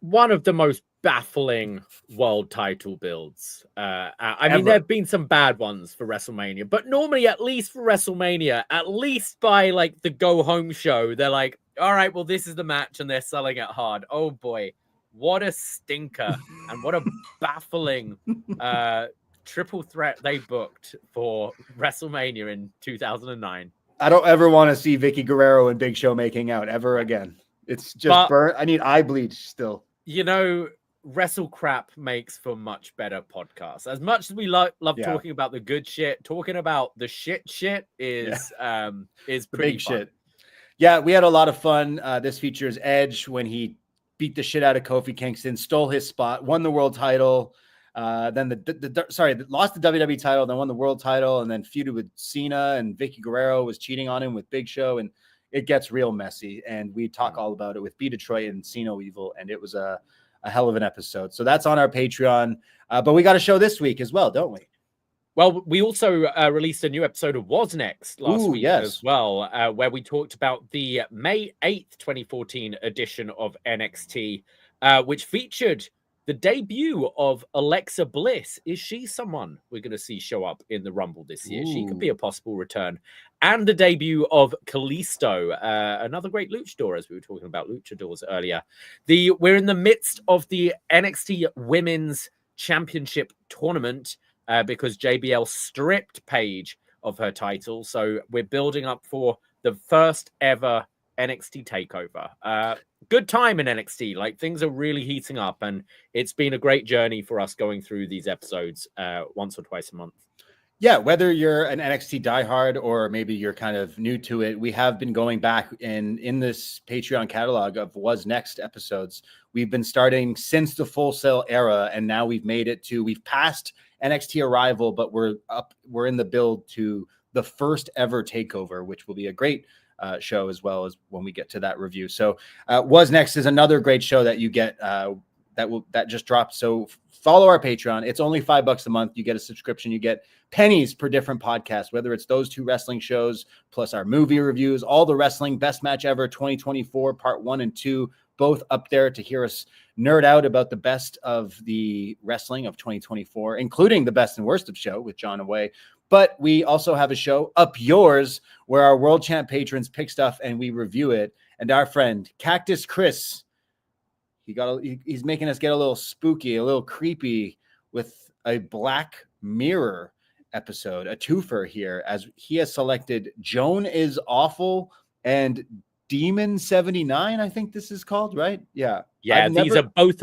One of the most baffling world title builds. I mean, there have been some bad ones for WrestleMania, but normally, at least for WrestleMania, at least by like the go home show, they're like, all right, well, this is the match, and they're selling it hard. Oh boy, what a stinker and what a baffling triple threat they booked for WrestleMania in 2009. I don't ever want to see Vicky Guerrero and Big Show making out ever again. It's just burnt. I need eye bleach still. You know, Wrestle Crap makes for much better podcasts. As much as we love talking about the good shit, talking about the shit is pretty big fun. Shit. Yeah, we had a lot of fun. This features Edge when he beat the shit out of Kofi Kingston, stole his spot, won the world title, then lost the WWE title, then won the world title, and then feuded with Cena, and Vicky Guerrero was cheating on him with Big Show, and it gets real messy, and we talk all about it with B Detroit and Cena Evil, and it was a hell of an episode. So that's on our Patreon, but we got a show this week as well, don't we? Well, we also released a new episode of Was Next last week as well, where we talked about the May 8th, 2014 edition of NXT, which featured the debut of Alexa Bliss. Is she someone we're going to see show up in the Rumble this year? She could be a possible return. And the debut of Kalisto, another great luchador, as we were talking about luchadors earlier. We're in the midst of the NXT Women's Championship tournament because JBL stripped Paige of her title. So we're building up for the first ever NXT takeover. Good time in NXT. Like, things are really heating up, and it's been a great journey for us going through these episodes once or twice a month. Yeah, whether you're an NXT diehard or maybe you're kind of new to it, we have been going back in this Patreon catalog of Was Next episodes. We've been starting since the Full Sail era, and now we've passed NXT Arrival, but we're in the build to the first ever takeover, which will be a great show as well as when we get to that review. So Was Next is another great show that you get that just dropped. So follow our Patreon. It's only $5 a month. You get a subscription. You get pennies per different podcast, whether it's those 2 wrestling shows, plus our movie reviews, all the wrestling best match ever 2024, part 1 and 2, both up there to hear us nerd out about the best of the wrestling of 2024, including the best and worst of show with John Away. But we also have a show, Up Yours, where our World Champ patrons pick stuff and we review it. And our friend Cactus Chris, he's making us get a little spooky, a little creepy with a Black Mirror episode, a twofer here, as he has selected Joan is Awful and Demon 79. I think this is called, right? Yeah. These are both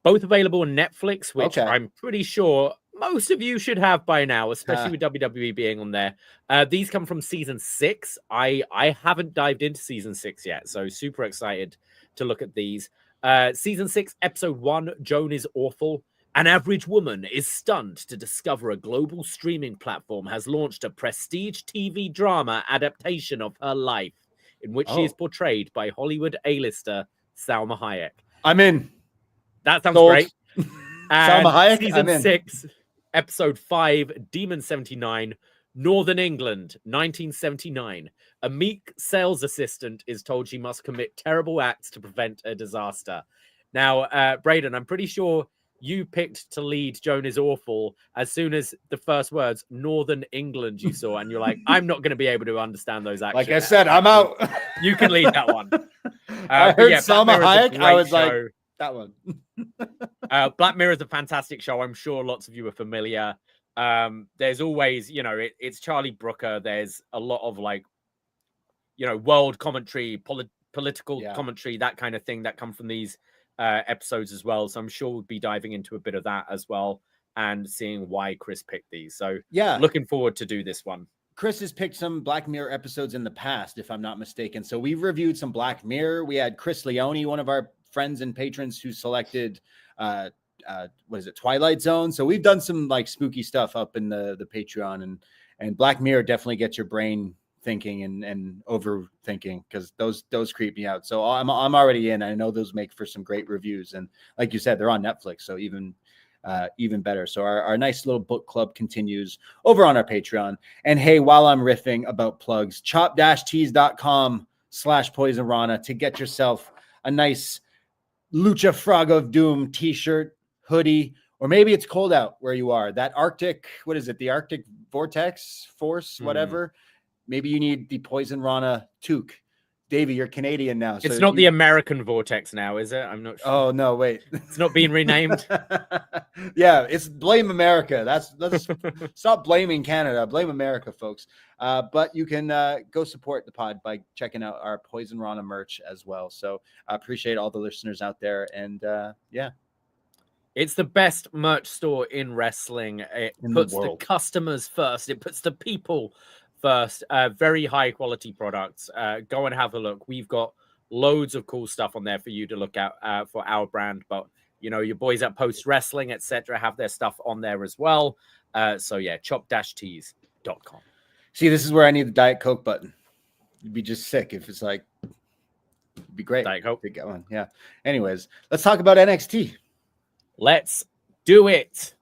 available on Netflix, which I'm pretty sure most of you should have by now, especially with WWE being on there. These come from season 6. I haven't dived into season 6 yet, so super excited to look at these. Season 6, episode 1, Joan is Awful. An average woman is stunned to discover a global streaming platform has launched a prestige TV drama adaptation of her life, in which she is portrayed by Hollywood A-lister Salma Hayek. I'm in. That sounds great. Salma Hayek, season 6, episode 5, Demon 79, Northern England, 1979. A meek sales assistant is told she must commit terrible acts to prevent a disaster. Now, Braden, I'm pretty sure you picked to lead Joan is Awful as soon as the first words, Northern England, you saw, and you're like, I'm not going to be able to understand those actions. Like I said, I'm out. You can lead that one. I heard Salma Hayek. I was like, show. That one. Black Mirror is a fantastic show. I'm sure lots of you are familiar. There's always, it's Charlie Brooker. There's a lot of world commentary, political commentary, that kind of thing that come from these episodes as well. So I'm sure we'll be diving into a bit of that as well and seeing why Chris picked these. So looking forward to do this one. Chris has picked some Black Mirror episodes in the past, if I'm not mistaken. So we've reviewed some Black Mirror. We had Chris Leone, one of our friends and patrons, who selected Twilight Zone. So we've done some spooky stuff up in the Patreon, and Black Mirror definitely gets your brain thinking and overthinking, because those creep me out. So I'm already in. I know those make for some great reviews, and like you said, they're on Netflix, so even better. So our nice little book club continues over on our Patreon. And hey, while I'm riffing about plugs, chop-tees.com/Poisonrana to get yourself a nice Lucha Frog of Doom t-shirt, hoodie, or maybe it's cold out where you are. That Arctic, what is it? The Arctic Vortex Force, whatever. Maybe you need the Poisonrana toque. Davey, you're Canadian now. It's not the American Vortex now, is it? I'm not sure. Oh, no, wait. It's not being renamed? Yeah, it's Blame America. Let's stop blaming Canada. Blame America, folks. But you can go support the pod by checking out our Poisonrana merch as well. So I appreciate all the listeners out there. And it's the best merch store in wrestling. It puts the customers first. It puts the people first. Very high quality products. Go and have a look. We've got loads of cool stuff on there for you to look at for our brand. But your boys at Post Wrestling, etc., have their stuff on there as well. So yeah, chop-tees.com. See, this is where I need the Diet Coke button. You'd be just sick if it's it'd be great. Diet Coke. Get one. Yeah. Anyways, let's talk about NXT. Let's do it.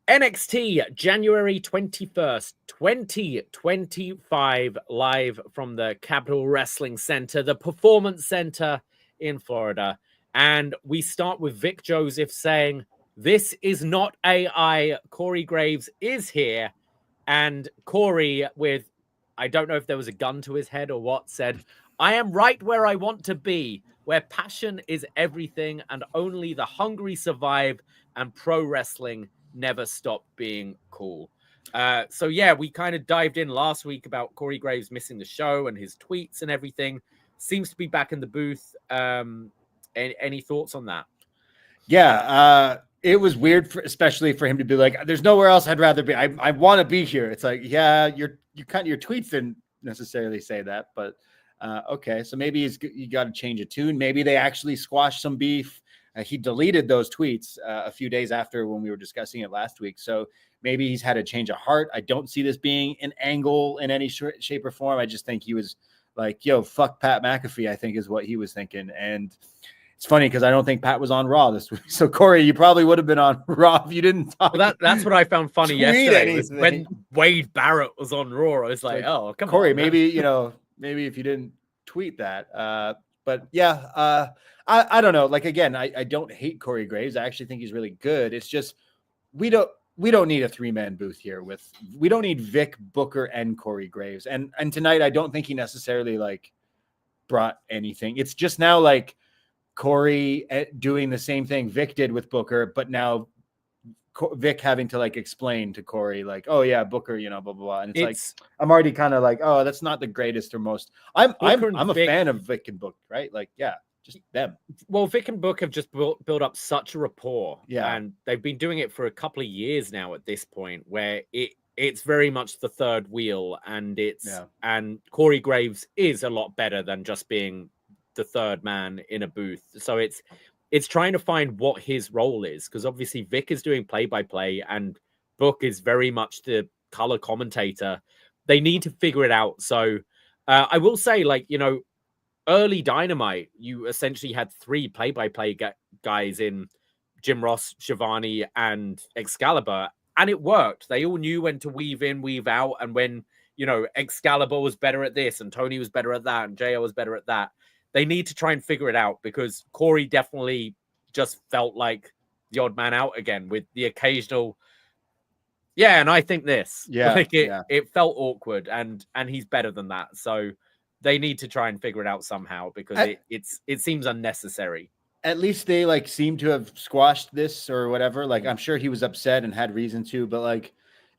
NXT, January 21st, 2025, live from the Capitol Wrestling Center, the Performance Center in Florida. And we start with Vic Joseph saying, This is not AI. Corey Graves is here. And Corey, with, I don't know if there was a gun to his head or what, said, I am right where I want to be, where passion is everything and only the hungry survive and pro wrestling never stop being cool. So yeah, we kind of dived in last week about Corey Graves missing the show and his tweets and everything. Seems to be back in the booth. Any thoughts on that? Yeah, it was weird, especially for him to be like, "There's nowhere else I'd rather be. I want to be here." It's like, yeah, your tweets didn't necessarily say that, but okay, so maybe you got to change a tune. Maybe they actually squashed some beef. He deleted those tweets a few days after when we were discussing it last week. So maybe he's had a change of heart. I don't see this being an angle in any shape or form. I just think he was like, yo, fuck Pat McAfee, I think is what he was thinking. And it's funny because I don't think Pat was on Raw this week. So Corey, you probably would have been on Raw if you didn't talk. Well, that's what I found funny yesterday. Was when Wade Barrett was on Raw, I was like, oh, come Corey, on. Corey, maybe if you didn't tweet that. But yeah, I don't know. Like, again, I don't hate Corey Graves. I actually think he's really good. It's just we don't need a 3-man booth here. We don't need Vic, Booker, and Corey Graves. And tonight, I don't think he necessarily like brought anything. It's just now like Corey doing the same thing Vic did with Booker, but now Vic having to like explain to Corey like, oh yeah, Booker, blah blah blah. And it's like I'm already kind of like, oh, that's not the greatest or most. I'm a fan of Vic and Book, right? Like, yeah, just them. Well, Vic and Book have just built up such a rapport, yeah, and they've been doing it for a couple of years now. At this point, where it's very much the third wheel, and and Corey Graves is a lot better than just being the third man in a booth. So it's trying to find what his role is, because obviously Vic is doing play-by-play and Book is very much the color commentator. They need to figure it out. So I will say, like, early Dynamite, you essentially had 3 play-by-play guys in Jim Ross, Shivani, and Excalibur, and it worked. They all knew when to weave in, weave out, and when, Excalibur was better at this and Tony was better at that and JR was better at that. They need to try and figure it out, because Corey definitely just felt like the odd man out again with the occasional, yeah, and I think this. Yeah, like it felt awkward, and he's better than that. So they need to try and figure it out somehow, because it seems unnecessary. At least they like seem to have squashed this or whatever. Like, I'm sure he was upset and had reason to, but like,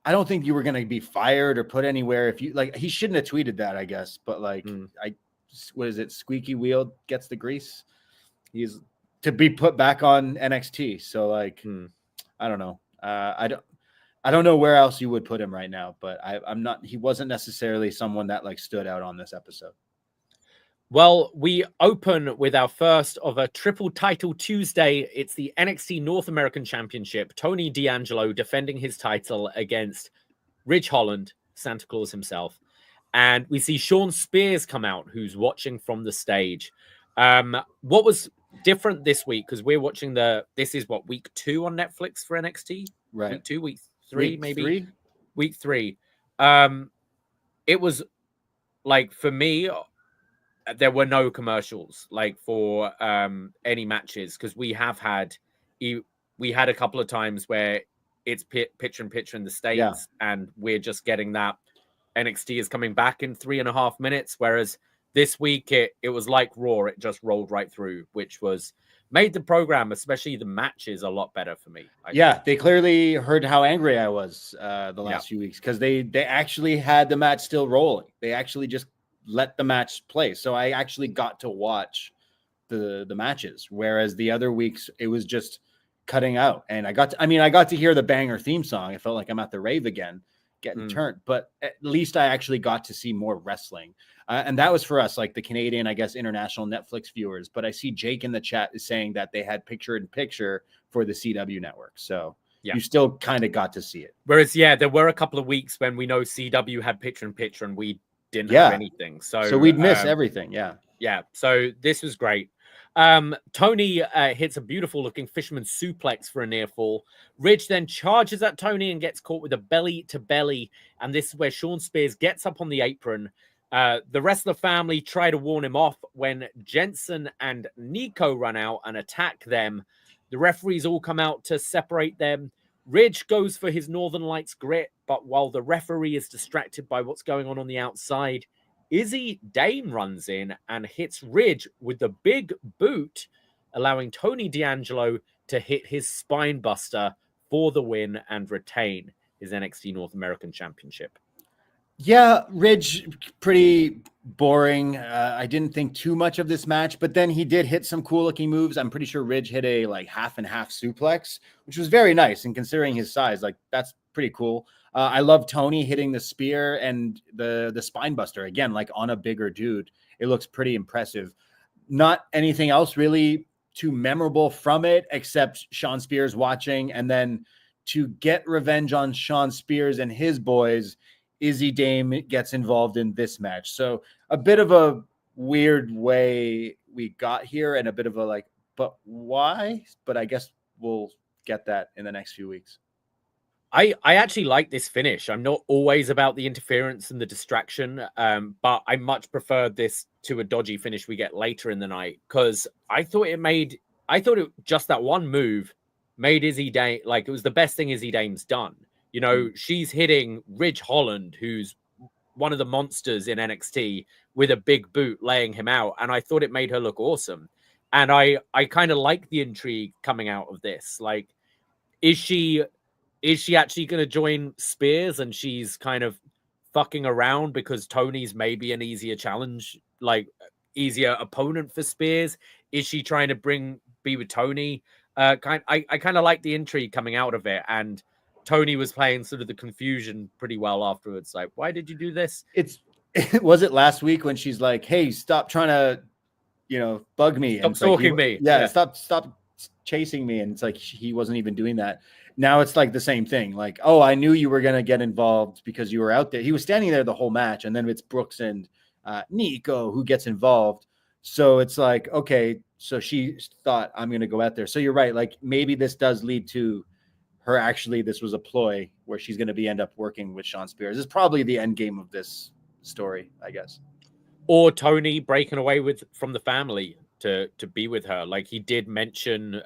I don't think you were going to be fired or put anywhere if you like. He shouldn't have tweeted that, I guess. But like, what is it? Squeaky wheel gets the grease. He's to be put back on NXT. So like, I don't know. I don't know where else you would put him right now, but I'm not, he wasn't necessarily someone that like stood out on this episode. Well, we open with our first of a triple title Tuesday. It's the NXT North American Championship. Tony D'Angelo defending his title against Ridge Holland, Santa Claus himself. And we see Sean Spears come out, who's watching from the stage. What was different this week? Because we're watching this is what, week 2 on Netflix for NXT? Right. Week 2, week 3, week maybe? 3? Week 3. It was like, for me, there were no commercials like for any matches, because we had a couple of times where it's picture in picture in the States, and we're just getting that NXT is coming back in 3.5 minutes, whereas this week it was like Raw. It just rolled right through, which made the program, especially the matches, a lot better for me. They clearly heard how angry I was the last few weeks, because they actually had the match still rolling. They actually just let the match play. So I actually got to watch the matches, whereas the other weeks it was just cutting out. And I got to hear the banger theme song. I felt like I'm at the rave again, getting turned, but at least I actually got to see more wrestling. And that was for us, like the Canadian, I guess, international Netflix viewers. But I see Jake in the chat is saying that they had picture in picture for the CW network. So you still kind of got to see it. Whereas, there were a couple of weeks when we know CW had picture in picture and we didn't have anything. So we'd miss everything. Yeah. So this was great. Tony hits a beautiful looking fisherman suplex for a near fall. Ridge then charges at Tony and gets caught with a belly to belly. And this is where Sean Spears gets up on the apron. The rest of the family try to warn him off when Jensen and Nico run out and attack them. The referees all come out to separate them. Ridge goes for his Northern Lights grit, but while the referee is distracted by what's going on the outside, Izzy Dame runs in and hits Ridge with the big boot, allowing Tony D'Angelo to hit his spine buster for the win and retain his NXT North American Championship. Yeah, Ridge, pretty boring. I didn't think too much of this match, but then he did hit some cool looking moves. I'm pretty sure Ridge hit a like half and half suplex, which was very nice. And considering his size, like that's pretty cool. I love Tony hitting the spear and the spine buster again, like on a bigger dude. It looks pretty impressive. Not anything else really too memorable from it, except Sean Spears watching. And then to get revenge on Sean Spears and his boys, Izzy Dame gets involved in this match. So a bit of a weird way we got here and a bit of a like, but why? But I guess we'll get that in the next few weeks. I actually like this finish. I'm not always about the interference and the distraction, but I much prefer this to a dodgy finish we get later in the night, because I thought it just that one move made Izzy Dame, like it was the best thing Izzy Dame's done. You know, she's hitting Ridge Holland, who's one of the monsters in NXT, with a big boot, laying him out. And I thought it made her look awesome. And I kind of like the intrigue coming out of this. Like, is she actually going to join Spears and she's kind of fucking around because Tony's maybe an easier challenge, like easier opponent for Spears? Is she trying to be with Tony? I kind of like the intrigue coming out of it. And Tony was playing sort of the confusion pretty well afterwards. Like, why did you do this? Was it last week when she's like, hey, stop trying to, bug me. Stop stalking me. Yeah, stop chasing me. And it's like, he wasn't even doing that. Now it's like the same thing. Like, oh, I knew you were going to get involved because you were out there. He was standing there the whole match. And then it's Brooks and Nico who gets involved. So it's like, okay, so she thought I'm going to go out there. So you're right. Like maybe this does lead to her actually, this was a ploy where she's going to end up working with Sean Spears. This is probably the end game of this story, I guess. Or Tony breaking away from the family to be with her. Like he did mention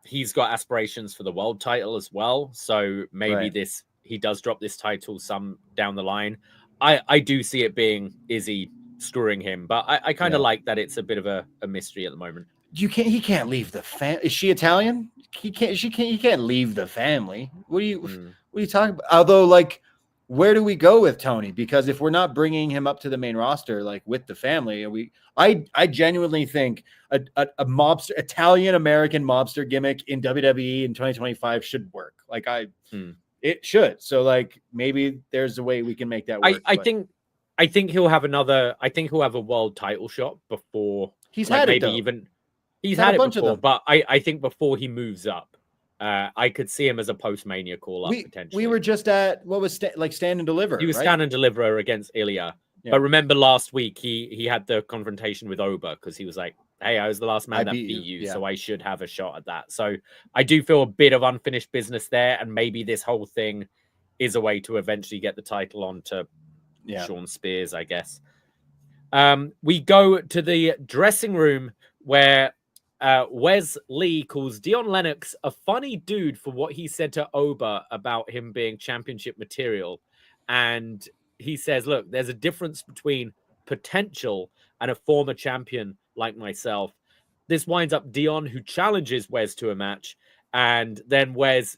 he's got aspirations for the world title as well. So maybe he does drop this title some down the line. I do see it being Izzy screwing him, but I kind of like that it's a bit of a mystery at the moment. He can't leave the family. Is she Italian? He can't leave the family. What are you talking about? Although, like, where do we go with Tony? Because if we're not bringing him up to the main roster, like with the family, I genuinely think a mobster, Italian American mobster gimmick in WWE in 2025 should work. Like it should. So like maybe there's a way we can make that work. I think he'll have a world title shot before he's had it. He's had it before, but I think before he moves up, I could see him as a post-Mania call-up potentially. We were just at, what was Stand and Deliver, He was right? Stand and Deliver against Ilya. Yeah. But remember last week, he had the confrontation with Oba because he was like, hey, I was the last man that beat you, so I should have a shot at that. So I do feel a bit of unfinished business there, and maybe this whole thing is a way to eventually get the title on to Sean Spears, I guess. We go to the dressing room where Wes Lee calls Dion Lennox a funny dude for what he said to Oba about him being championship material. And he says, look, there's a difference between potential and a former champion like myself. This winds up Dion, who challenges Wes to a match. And then Wes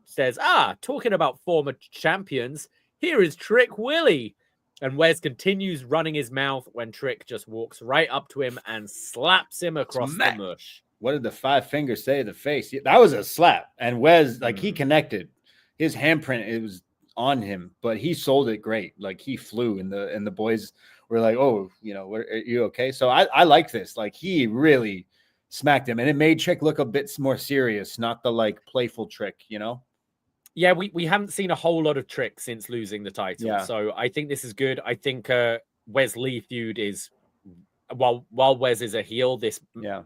says, talking about former champions, here is Trick Willie. And Wes continues running his mouth when Trick just walks right up to him and slaps him across the mush. What did the five fingers say to the face? That was a slap. And Wes, like, he connected. His handprint, it was on him, but he sold it great. Like, he flew, and the boys were like, oh, are you okay? So I like this. Like, he really smacked him, and it made Trick look a bit more serious, not the, like, playful Trick, Yeah, we haven't seen a whole lot of Trick since losing the title. So I think this is good. I think Wes Lee feud is, while Wes is a heel, this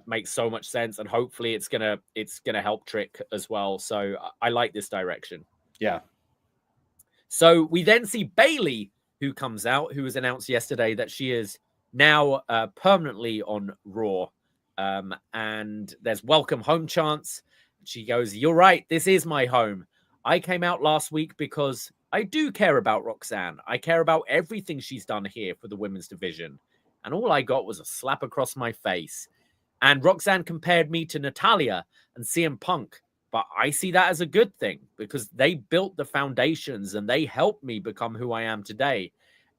makes so much sense, and hopefully it's gonna help Trick as well. So I like this direction. Yeah. So we then see Bayley, who comes out, who was announced yesterday that she is now permanently on Raw. And there's welcome home chants. She goes, "You're right. This is my home. I came out last week because I do care about Roxanne. I care about everything she's done here for the women's division. And all I got was a slap across my face. And Roxanne compared me to Natalya and CM Punk. But I see that as a good thing because they built the foundations and they helped me become who I am today.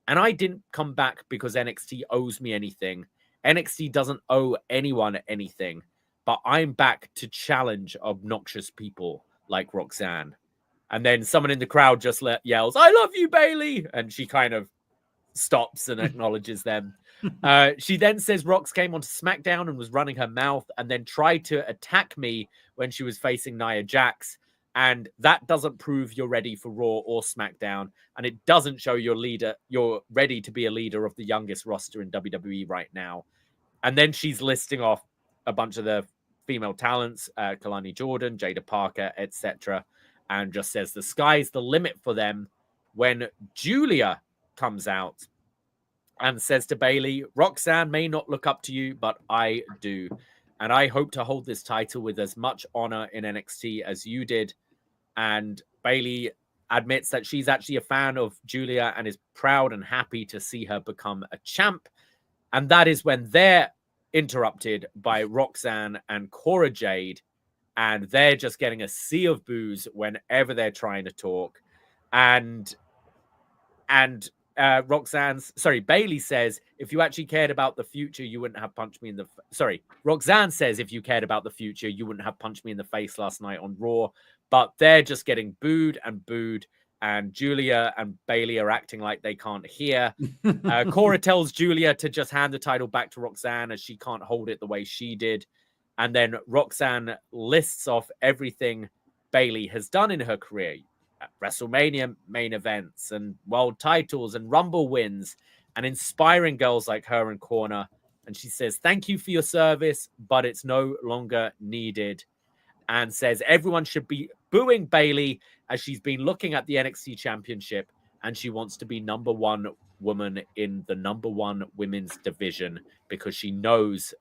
And I didn't come back because NXT owes me anything. NXT doesn't owe anyone anything. But I'm back to challenge obnoxious people like Roxanne." And then someone in the crowd just yells, "I love you, Bayley." And she kind of stops and acknowledges them. She then says Rox came onto SmackDown and was running her mouth and then tried to attack me when she was facing Nia Jax. And that doesn't prove you're ready for Raw or SmackDown. And it doesn't show you're ready to be a leader of the youngest roster in WWE right now. And then she's listing off a bunch of the female talents, Kalani Jordan, Jada Parker, etc., and just says the sky's the limit for them when Julia comes out and says to Bayley, "Roxanne may not look up to you, but I do. And I hope to hold this title with as much honor in NXT as you did." And Bayley admits that she's actually a fan of Julia and is proud and happy to see her become a champ. And that is when they're interrupted by Roxanne and Cora Jade. And they're just getting a sea of boos whenever they're trying to talk. And Bayley says, "If you actually cared about the future, you wouldn't have punched me in the..." Roxanne says, "If you cared about the future, you wouldn't have punched me in the face last night on Raw." But they're just getting booed and booed. And Julia and Bayley are acting like they can't hear. Cora tells Julia to just hand the title back to Roxanne as she can't hold it the way she did. And then Roxanne lists off everything Bayley has done in her career. WrestleMania main events and world titles and Rumble wins and inspiring girls like her in corner. And she says, "Thank you for your service, but it's no longer needed." And says everyone should be booing Bayley as she's been looking at the NXT Championship and she wants to be number one woman in the number one women's division because she knows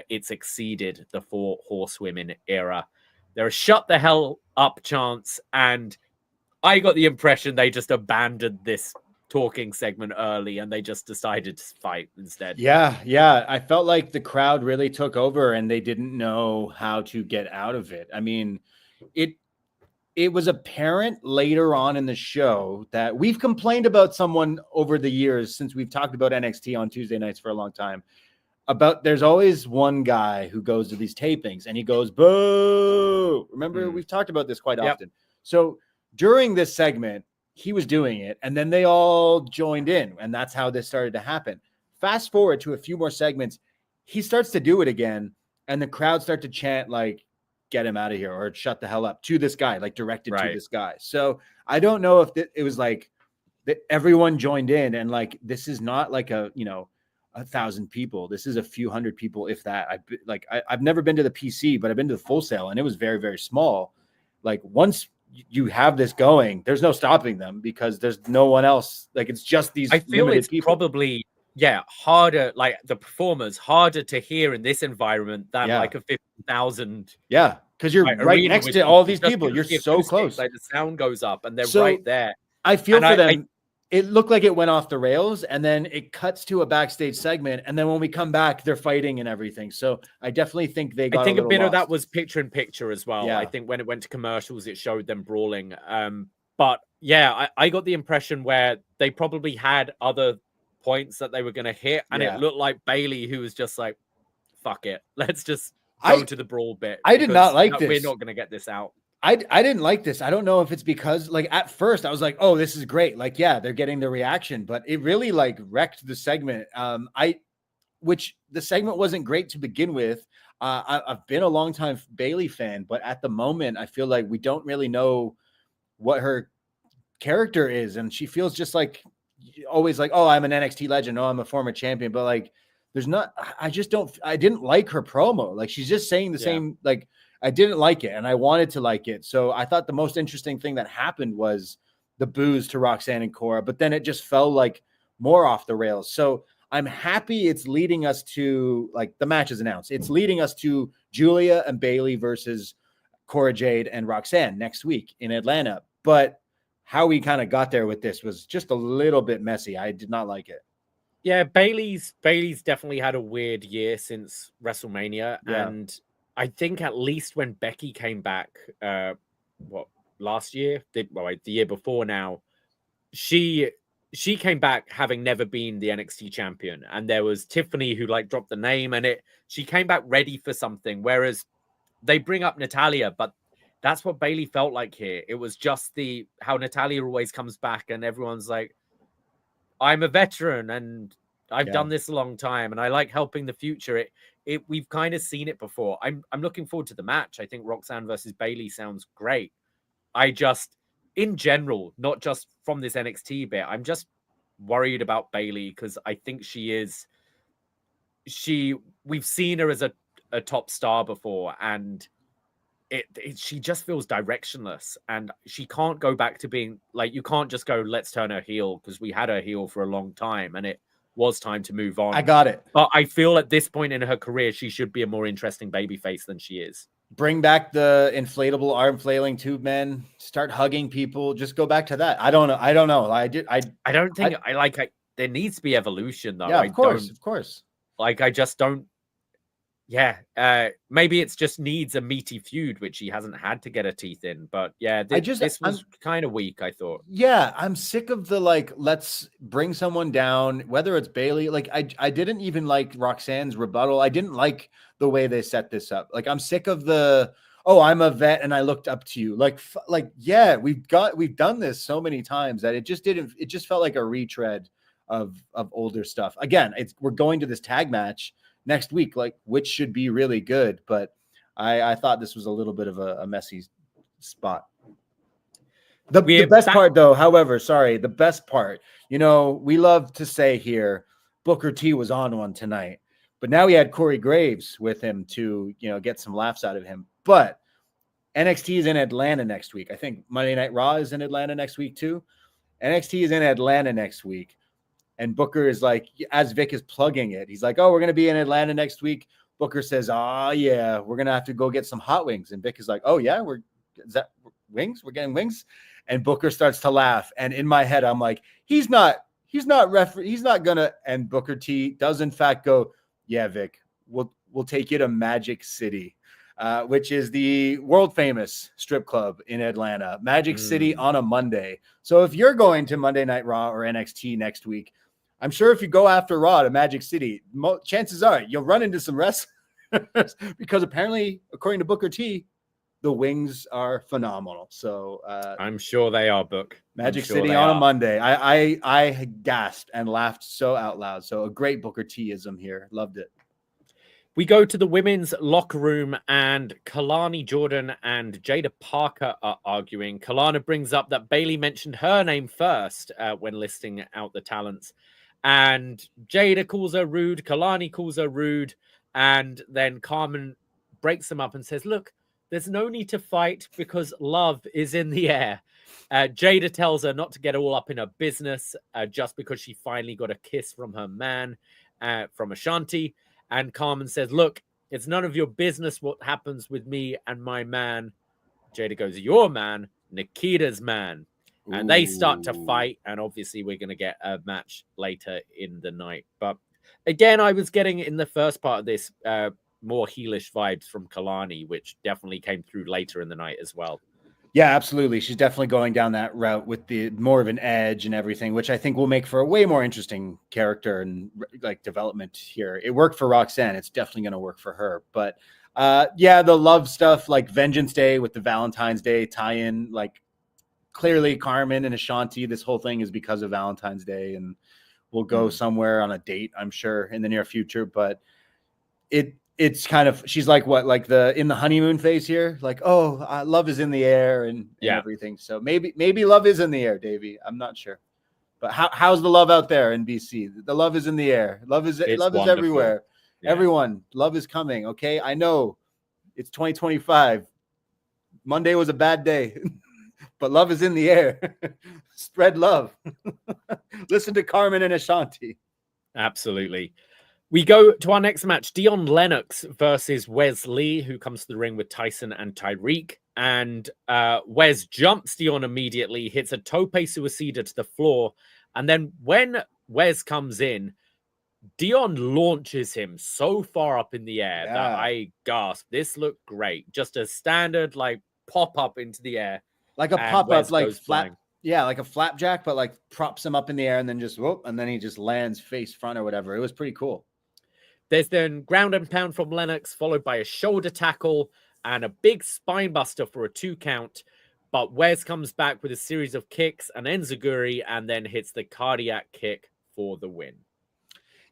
it's exceeded the 4 horsewomen era. There are shut the hell up chants, and I got the impression they just abandoned this talking segment early and they just decided to fight instead. Yeah. I felt like the crowd really took over and they didn't know how to get out of it. I mean, it was apparent later on in the show that we've complained about someone over the years since we've talked about NXT on Tuesday nights for a long time. About there's always one guy who goes to these tapings and he goes, "Boo." Remember, we've talked about this quite often. So during this segment, he was doing it and then they all joined in and that's how this started to happen. Fast forward to a few more segments, he starts to do it again and the crowd start to chant like, "Get him out of here," or "Shut the hell up," to this guy, like directed to this guy. So I don't know if it was like that everyone joined in and like, this is not like 1,000 people. This is a few hundred people, if that. I've never been to the PC, but I've been to the Full Sail and it was very, very small. Like once you have this going, there's no stopping them because there's no one else. Like it's just these. I feel it's people. Probably harder. Like the performers harder to hear in this environment than like a 50,000. Yeah, because you're right next to all these people. You're so close. Like the sound goes up and they're right there. I feel for them. It looked like it went off the rails and then it cuts to a backstage segment. And then when we come back, they're fighting and everything. So I definitely think they got a bit lost. of that was picture in picture as well. Yeah. I think when it went to commercials, it showed them brawling. But yeah, I got the impression where they probably had other points that they were going to hit. And it looked like Bayley, who was just like, "Fuck it. Let's just go to the brawl bit." I did not like this. We're not going to get this out. I didn't like this. I don't know if it's because like at first I was like, "Oh, this is great." Like, yeah, they're getting the reaction, but it really like wrecked the segment. Which the segment wasn't great to begin with. I've been a long time Bayley fan, but at the moment I feel like we don't really know what her character is. And she feels just like always like, "Oh, I'm an NXT legend. Oh, I'm a former champion." But like, I didn't like her promo. Like she's just saying the same, like, I didn't like it and I wanted to like it. So I thought the most interesting thing that happened was the boos to Roxanne and Cora, but then it just fell like more off the rails. So I'm happy it's leading us to, like, the match is announced. It's leading us to Julia and Bayley versus Cora Jade and Roxanne next week in Atlanta. But how we kind of got there with this was just a little bit messy. I did not like it. Yeah, Bayley's definitely had a weird year since WrestleMania. Yeah. And I think at least when Becky came back, last year? The year before now, she came back having never been the NXT champion. And there was Tiffany who like dropped the name, and she came back ready for something. Whereas they bring up Natalia, but that's what Bayley felt like here. It was just how Natalia always comes back and everyone's like, I'm a veteran and I've done this a long time and I like helping the future. We've kind of seen it before. I'm looking forward to the match. I think Roxanne versus Bayley sounds great. I just, in general, not just from this NXT bit, I'm just worried about Bayley because I think we've seen her as a top star before, and she just feels directionless, and she can't go back to being like, you can't just go, let's turn her heel, because we had her heel for a long time and it was time to move on. I got it. But I feel at this point in her career, she should be a more interesting babyface than she is. Bring back the inflatable arm flailing tube men, start hugging people, just go back to that. I don't know. I don't think there needs to be evolution though. Yeah, of course. Like, I just don't. Yeah, maybe it's just needs a meaty feud, which he hasn't had to get her teeth in. But yeah, this was kind of weak, I thought. Yeah, I'm sick of the, like, let's bring someone down, whether it's Bayley. Like, I didn't even like Roxanne's rebuttal. I didn't like the way they set this up. Like, I'm sick of I'm a vet and I looked up to you. Like, yeah, we've done this so many times that it just felt like a retread of older stuff. Again, we're going to this tag match next week, like, which should be really good, but I thought this was a little bit of a messy spot. The best part, though, however, the best part, we love to say here, Booker T was on one tonight, but now we had Corey Graves with him to, get some laughs out of him. But NXT is in Atlanta next week. I think Monday Night Raw is in Atlanta next week too. NXT is in Atlanta next week. And Booker is like, as Vic is plugging it, he's like, oh, we're going to be in Atlanta next week. Booker says, oh, yeah, we're going to have to go get some hot wings. And Vic is like, oh, yeah, is that wings? We're getting wings. And Booker starts to laugh. And in my head, I'm like, he's not going to. And Booker T does, in fact, go, yeah, Vic, we'll take you to Magic City, which is the world famous strip club in Atlanta, Magic City, on a Monday. So if you're going to Monday Night Raw or NXT next week, I'm sure if you go after Raw to Magic City, chances are you'll run into some wrestlers because apparently, according to Booker T, the wings are phenomenal. So I'm sure they are, Book. Magic City on a Monday. I gasped and laughed so out loud. So a great Booker T-ism here. Loved it. We go to the women's locker room, and Kalani Jordan and Jada Parker are arguing. Kalana brings up that Bayley mentioned her name first when listing out the talents. And Jada calls her rude. Kalani calls her rude. And then Carmen breaks them up and says, look, there's no need to fight because love is in the air. Jada tells her not to get all up in her business just because she finally got a kiss from her man, from Ashanti. And Carmen says, look, it's none of your business what happens with me and my man. Jada goes, your man, Nikita's man. And they start to fight. And obviously we're going to get a match later in the night. But again, I was getting in the first part of this more heelish vibes from Kalani, which definitely came through later in the night as well. Yeah, absolutely. She's definitely going down that route with the more of an edge and everything, which I think will make for a way more interesting character and like development here. It worked for Roxanne. It's definitely going to work for her. But yeah, the love stuff like Vengeance Day with the Valentine's Day tie-in, like clearly Carmen and Ashanti, this whole thing is because of Valentine's Day, and we'll go somewhere on a date, I'm sure, in the near future. But it's kind of, she's like, what, like in the honeymoon phase here, like, oh, love is in the air and everything. So maybe love is in the air, Davey. I'm not sure, but how's the love out there in BC? The love is in the air. Love is everywhere. Yeah. Everyone, love is coming. Okay, I know it's 2025. Monday was a bad day, but love is in the air. Spread love. Listen to Carmen and Ashanti. Absolutely. We go to our next match, Dion Lennox versus Wes Lee, who comes to the ring with Tyson and Tyreek. And Wes jumps Dion immediately, hits a tope suicida to the floor. And then when Wes comes in, Dion launches him so far up in the air that I gasped. This looked great. Just a standard, like, pop-up into the air. Like a pop-up, like flat. Yeah, like a flapjack, but like props him up in the air and then just whoop, and then he just lands face front or whatever. It was pretty cool. There's then ground and pound from Lennox, followed by a shoulder tackle and a big spine buster for a 2 count. But Wes comes back with a series of kicks and enziguri and then hits the cardiac kick for the win.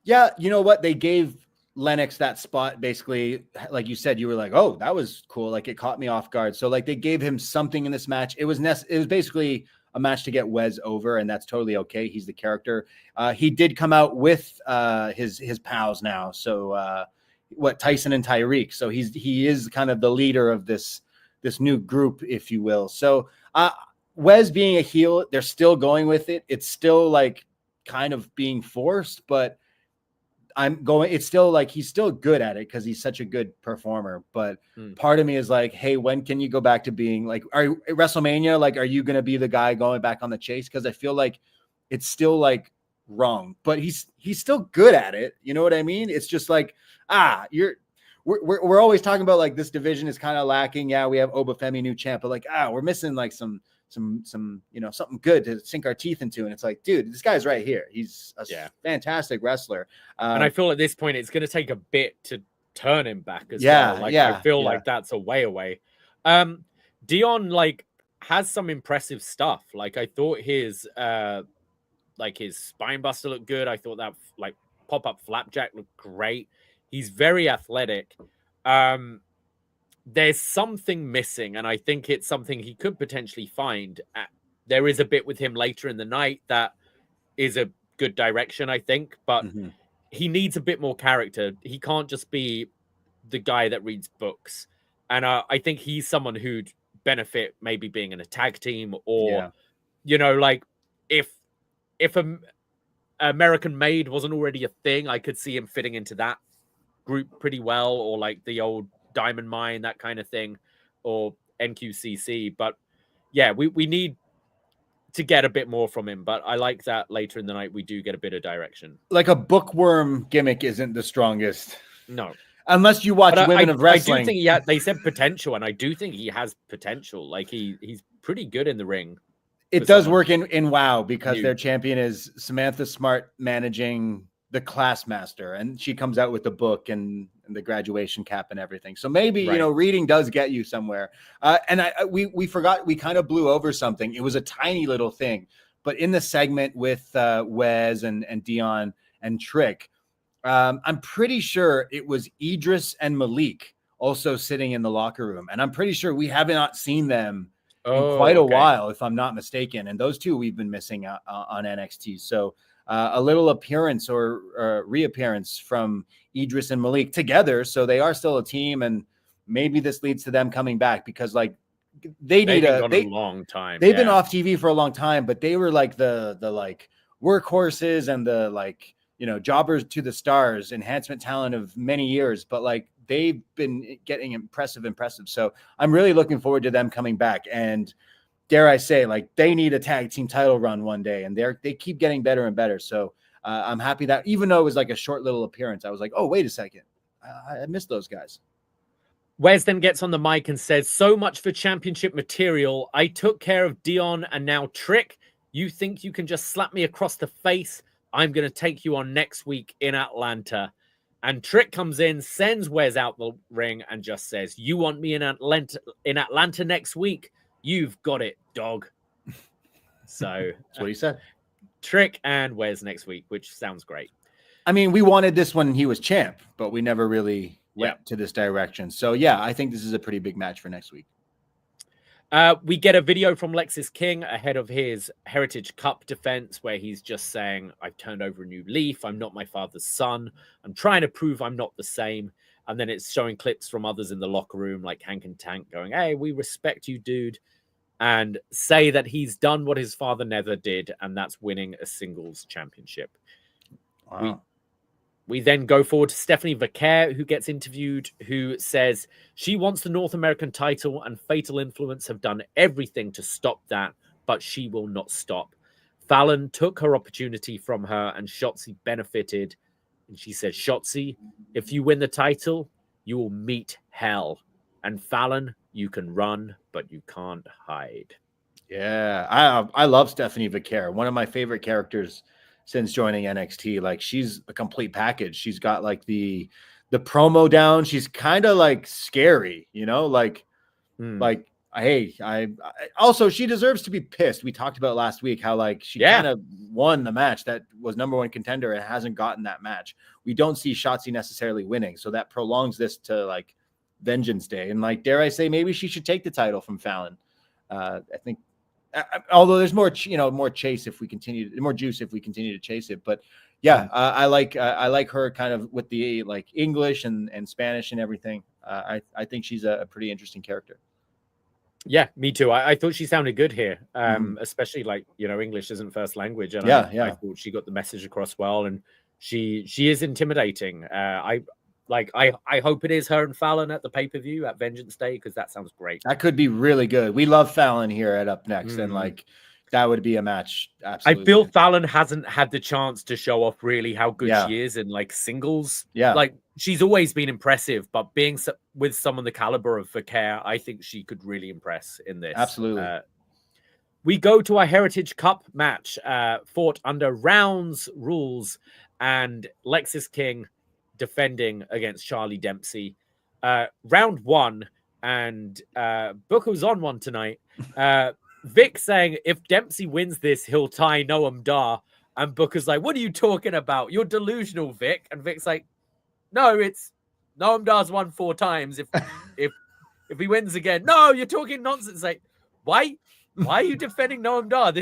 Yeah, you know what? They gave Lennox that spot basically, like you said, you were like, oh, that was cool. Like it caught me off guard. So like they gave him something in this match. It was basically a match to get Wes over, and that's totally okay. He's the character. He did come out with his pals now. So Tyson and Tyreek. So he is kind of the leader of this new group, if you will. So Wes being a heel, they're still going with it. It's still like kind of being forced, but it's still like he's still good at it because he's such a good performer. But part of me is like, hey, when can you go back to being like, at WrestleMania? Like, are you going to be the guy going back on the chase? Because I feel like it's still like wrong, but he's still good at it. You know what I mean? It's just like, we're always talking about like this division is kind of lacking. Yeah, we have Oba Femi, new champ, but like, we're missing like some something good to sink our teeth into. And it's like, dude, this guy's right here. He's a fantastic wrestler. And I feel at this point, it's going to take a bit to turn him back as well. Like, I feel like that's a way away. Dion like has some impressive stuff. Like I thought his spine buster looked good. I thought that like pop-up flapjack looked great. He's very athletic. There's something missing, and I think it's something he could potentially find. There is a bit with him later in the night that is a good direction, I think, but he needs a bit more character. He can't just be the guy that reads books. And I think he's someone who'd benefit maybe being in a tag team or, you know, like if American Made wasn't already a thing, I could see him fitting into that group pretty well, or like the old Diamond Mine, that kind of thing, or NQCC. But yeah, we need to get a bit more from him, but I like that later in the night we do get a bit of direction. Like a bookworm gimmick isn't the strongest. No. Unless you watch Women of Wrestling. I do think they said potential, and I do think he has potential. Like he's pretty good in the ring. It does work in WoW because their champion is Samantha Smart managing the Class Master, and she comes out with the book and the graduation cap and everything. So maybe, you know, reading does get you somewhere. And we forgot, we kind of blew over something. It was a tiny little thing, but in the segment with Wes and Dion and Trick, I'm pretty sure it was Idris and Malik also sitting in the locker room. And I'm pretty sure we have not seen them in quite a while, if I'm not mistaken. And those two we've been missing out on NXT. So a little appearance or reappearance from Idris and Malik together. So they are still a team, and maybe this leads to them coming back because like they've been a long time. They've been off TV for a long time, but they were like the like workhorses and the like, you know, jobbers to the stars, enhancement talent of many years, but like they've been getting impressive. So I'm really looking forward to them coming back. And dare I say, like they need a tag team title run one day, and they keep getting better and better. So I'm happy that even though it was like a short little appearance, I was like, oh, wait a second. I missed those guys. Wes then gets on the mic and says, so much for championship material. I took care of Dion and now Trick. You think you can just slap me across the face? I'm going to take you on next week in Atlanta. And Trick comes in, sends Wes out the ring and just says, you want me in Atlanta next week? You've got it, dog. So that's what he said. Trick and Wes next week, which sounds great. I mean, we wanted this when he was champ, but we never really went to this direction. So yeah, I think this is a pretty big match for next week. We get a video from Lexis King ahead of his Heritage Cup defense where he's just saying, I've turned over a new leaf. I'm not my father's son. I'm trying to prove I'm not the same. And then it's showing clips from others in the locker room like Hank and Tank going, hey, we respect you, dude. And say that he's done what his father never did, and that's winning a singles championship. Wow. We then go forward to Stephanie Vaquer, who gets interviewed, who says she wants the North American title and Fatal Influence have done everything to stop that, but she will not stop. Fallon took her opportunity from her and Shotzi benefited. And she said, Shotzi, if you win the title, you will meet hell. And Fallon, you can run, but you can't hide. Yeah, I love Stephanie Vaquer. One of my favorite characters since joining NXT. Like, she's a complete package. She's got like the promo down. She's kind of like scary, you know, like hey, I also, she deserves to be pissed. We talked about last week how like she kind of won the match that was number one contender and hasn't gotten that match. We don't see Shotzi necessarily winning, so that prolongs this to like Vengeance Day. And like, dare I say, maybe she should take the title from Fallon. I think, although there's more, more chase if we continue, more juice if we continue to chase it. But yeah, I like her kind of with the like English and Spanish and everything. I think she's a pretty interesting character. Yeah, me too. I thought she sounded good here, especially like, English isn't first language. And I thought she got the message across well, and she is intimidating. I hope it is her and Fallon at the pay-per-view at Vengeance Day, because that sounds great. That could be really good. We love Fallon here at upNXT, and like that would be a match. Absolutely. I feel Fallon hasn't had the chance to show off really how good she is in like singles. Yeah, like she's always been impressive, but being with someone the caliber of Vaquer, I think she could really impress in this. Absolutely. We go to our Heritage Cup match, fought under rounds rules, and Lexis King defending against Charlie Dempsey. Round one, and Booker was on one tonight. Vic saying if Dempsey wins this, he'll tie Noam Dar. And Booker's like, what are you talking about? You're delusional, Vic. And Vic's like, no, it's Noam Dar's won 4 times. If he wins again, no, you're talking nonsense. Like, why are you defending Noam Dar?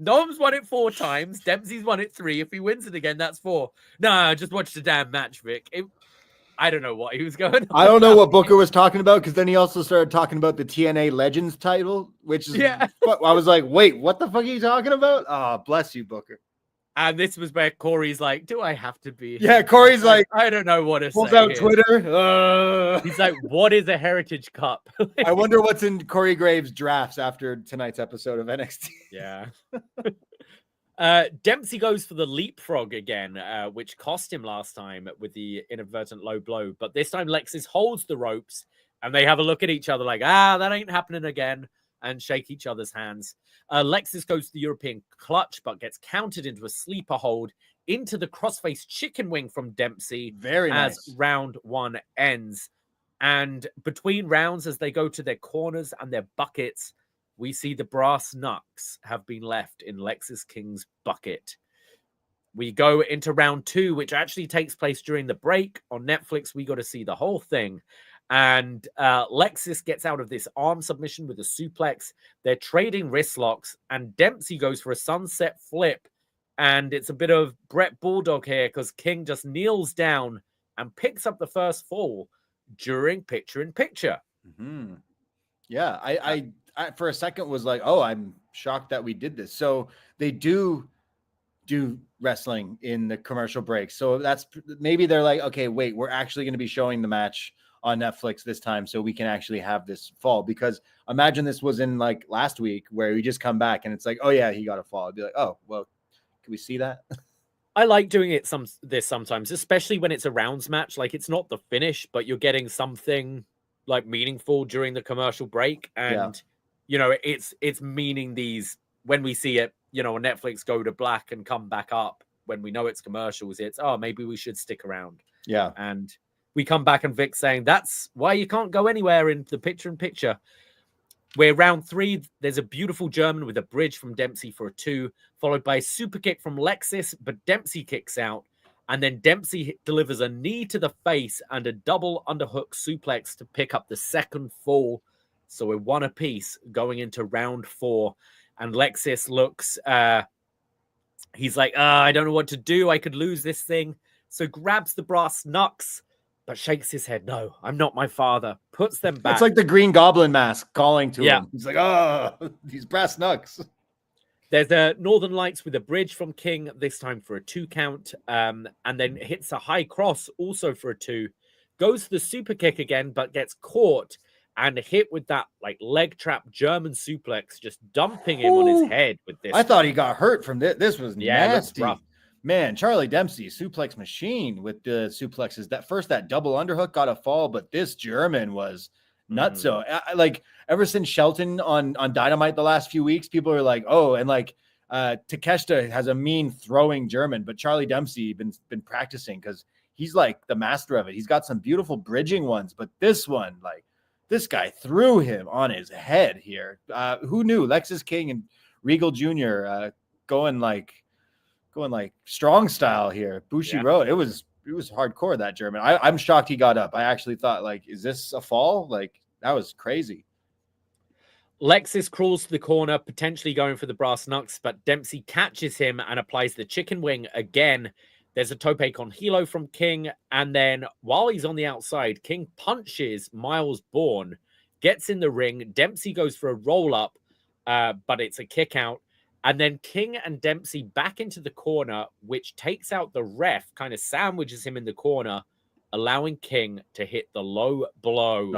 Noam's won it 4 times. Dempsey's won it 3. If he wins it again, that's 4. No, just watch the damn match, Vic. I don't know what he was going on. I don't know what Booker was talking about, because then he also started talking about the TNA Legends title, which is, I was like, wait, what the fuck are you talking about? Oh, bless you, Booker. And this was where Corey's like, do I have to be? Yeah, Corey's like, I don't know what to say. Pulls out Twitter. He's like, what is a Heritage Cup? I wonder what's in Corey Graves' drafts after tonight's episode of NXT. Yeah. Dempsey goes for the leapfrog again, which cost him last time with the inadvertent low blow. But this time Lexis holds the ropes and they have a look at each other like, that ain't happening again, and shake each other's hands. Lexis goes to the European clutch, but gets countered into a sleeper hold into the crossface chicken wing from Dempsey. Very nice. As round one ends. And between rounds, as they go to their corners and their buckets, we see the brass knucks have been left in Lexis King's bucket. We go into round 2, which actually takes place during the break. On Netflix, we got to see the whole thing. And Lexis gets out of this arm submission with a suplex. They're trading wrist locks, and Dempsey goes for a sunset flip. And it's a bit of Brett Bulldog here, because King just kneels down and picks up the first fall during picture-in-picture. Mm-hmm. Yeah, I for a second was like, oh, I'm shocked that we did this. So they do wrestling in the commercial breaks. So that's, maybe they're like, okay, wait, we're actually going to be showing the match on Netflix this time, so we can actually have this fall. Because imagine this was in like last week where we just come back and it's like, oh yeah, he got a fall. I'd be like, oh, well, can we see that? I like doing it sometimes, especially when it's a rounds match. Like, it's not the finish, but you're getting something like meaningful during the commercial break. And it's meaning these, when we see it, on Netflix go to black and come back up when we know it's commercials, it's, oh, maybe we should stick around. Yeah. And we come back and Vic saying that's why you can't go anywhere in the picture-in-picture. Where round 3, there's a beautiful German with a bridge from Dempsey for a 2, followed by a super kick from Lexis, but Dempsey kicks out. And then Dempsey delivers a knee to the face and a double underhook suplex to pick up the second fall. So we're 1 apiece going into round 4. And Lexis looks, he's like, I don't know what to do. I could lose this thing. So grabs the brass knucks, but shakes his head. No, I'm not my father. Puts them back. It's like the Green Goblin mask calling to him. He's like, oh, these brass knucks. There's a Northern Lights with a bridge from King, this time for a 2 count, and then hits a high cross also for a 2. Goes for the super kick again, but gets caught and hit with that like leg trap German suplex, just dumping him on his head with this. I thought he got hurt from this. This was nasty. Rough. Man, Charlie Dempsey, suplex machine with the suplexes. That double underhook got a fall, but this German was nutso. Like ever since Shelton on Dynamite the last few weeks, people are like, oh, and like Takeshita has a mean throwing German, but Charlie Dempsey been practicing because he's like the master of it. He's got some beautiful bridging ones, but this one, like this guy threw him on his head here. Who knew Lexis King and Regal Jr. Going like strong style here. Bushiroad. It was hardcore, that German. I'm shocked he got up. I actually thought, like, is this a fall? Like, that was crazy. Lexis crawls to the corner, potentially going for the brass knucks, but Dempsey catches him and applies the chicken wing again. There's a tope con hilo from King, and then while he's on the outside, King punches Miles Bourne, gets in the ring. Dempsey goes for a roll-up, but it's a kick out. And then King and Dempsey back into the corner, which takes out the ref, kind of sandwiches him in the corner, allowing King to hit the low blow,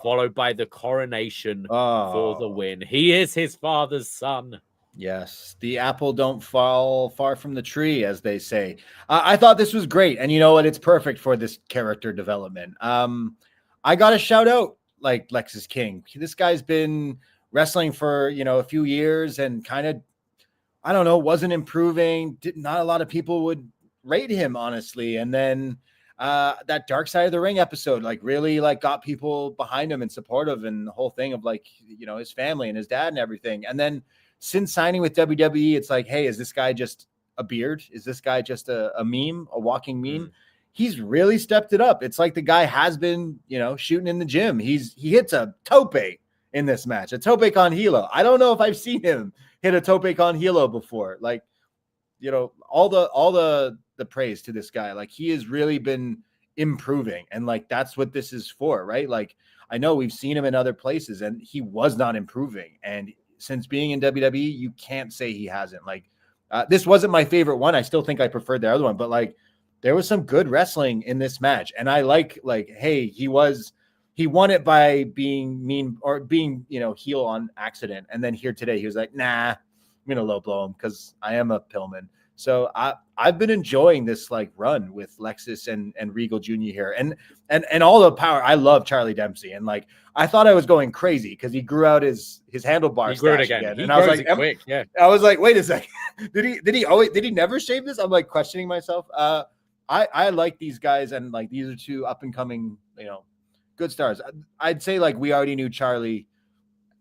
followed by the coronation for the win. He is his father's son. Yes, the apple don't fall far from the tree, as they say. I thought this was great, and you know what? It's perfect for this character development. I got to shout out like Lexis King. This guy's been wrestling for a few years, and kind of, I don't know, wasn't improving. Not a lot of people would rate him, honestly. And then that Dark Side of the Ring episode, like, really like got people behind him and supportive, and the whole thing of like his family and his dad and everything. And then since signing with WWE, it's like, hey, is this guy just a beard? Is this guy just a meme, a walking meme? He's really stepped it up. It's like the guy has been, shooting in the gym. He hits a tope in this match, a tope con hilo. I don't know if I've seen him hit a tope con hilo before. Like, all the praise to this guy. Like, he has really been improving, and like that's what this is for, right? Like, I know we've seen him in other places, and he was not improving. And since being in WWE, you can't say he hasn't. Like, this wasn't my favorite one. I still think I preferred the other one, but like, there was some good wrestling in this match, and I like, hey, he won it by being mean or being, heel on accident. And then here today, he was like, nah, I'm going to low blow him because I am a Pillman. So I've been enjoying this like run with Lexis and Regal Jr. here, and all the power. I love Charlie Dempsey, and like I thought I was going crazy because he grew out his handlebar. He grew it again. And I was like, quick. Yeah. I was like, wait a second, did he never shave this? I'm like questioning myself. I like these guys, and like these are two up and coming, good stars. I'd say like we already knew Charlie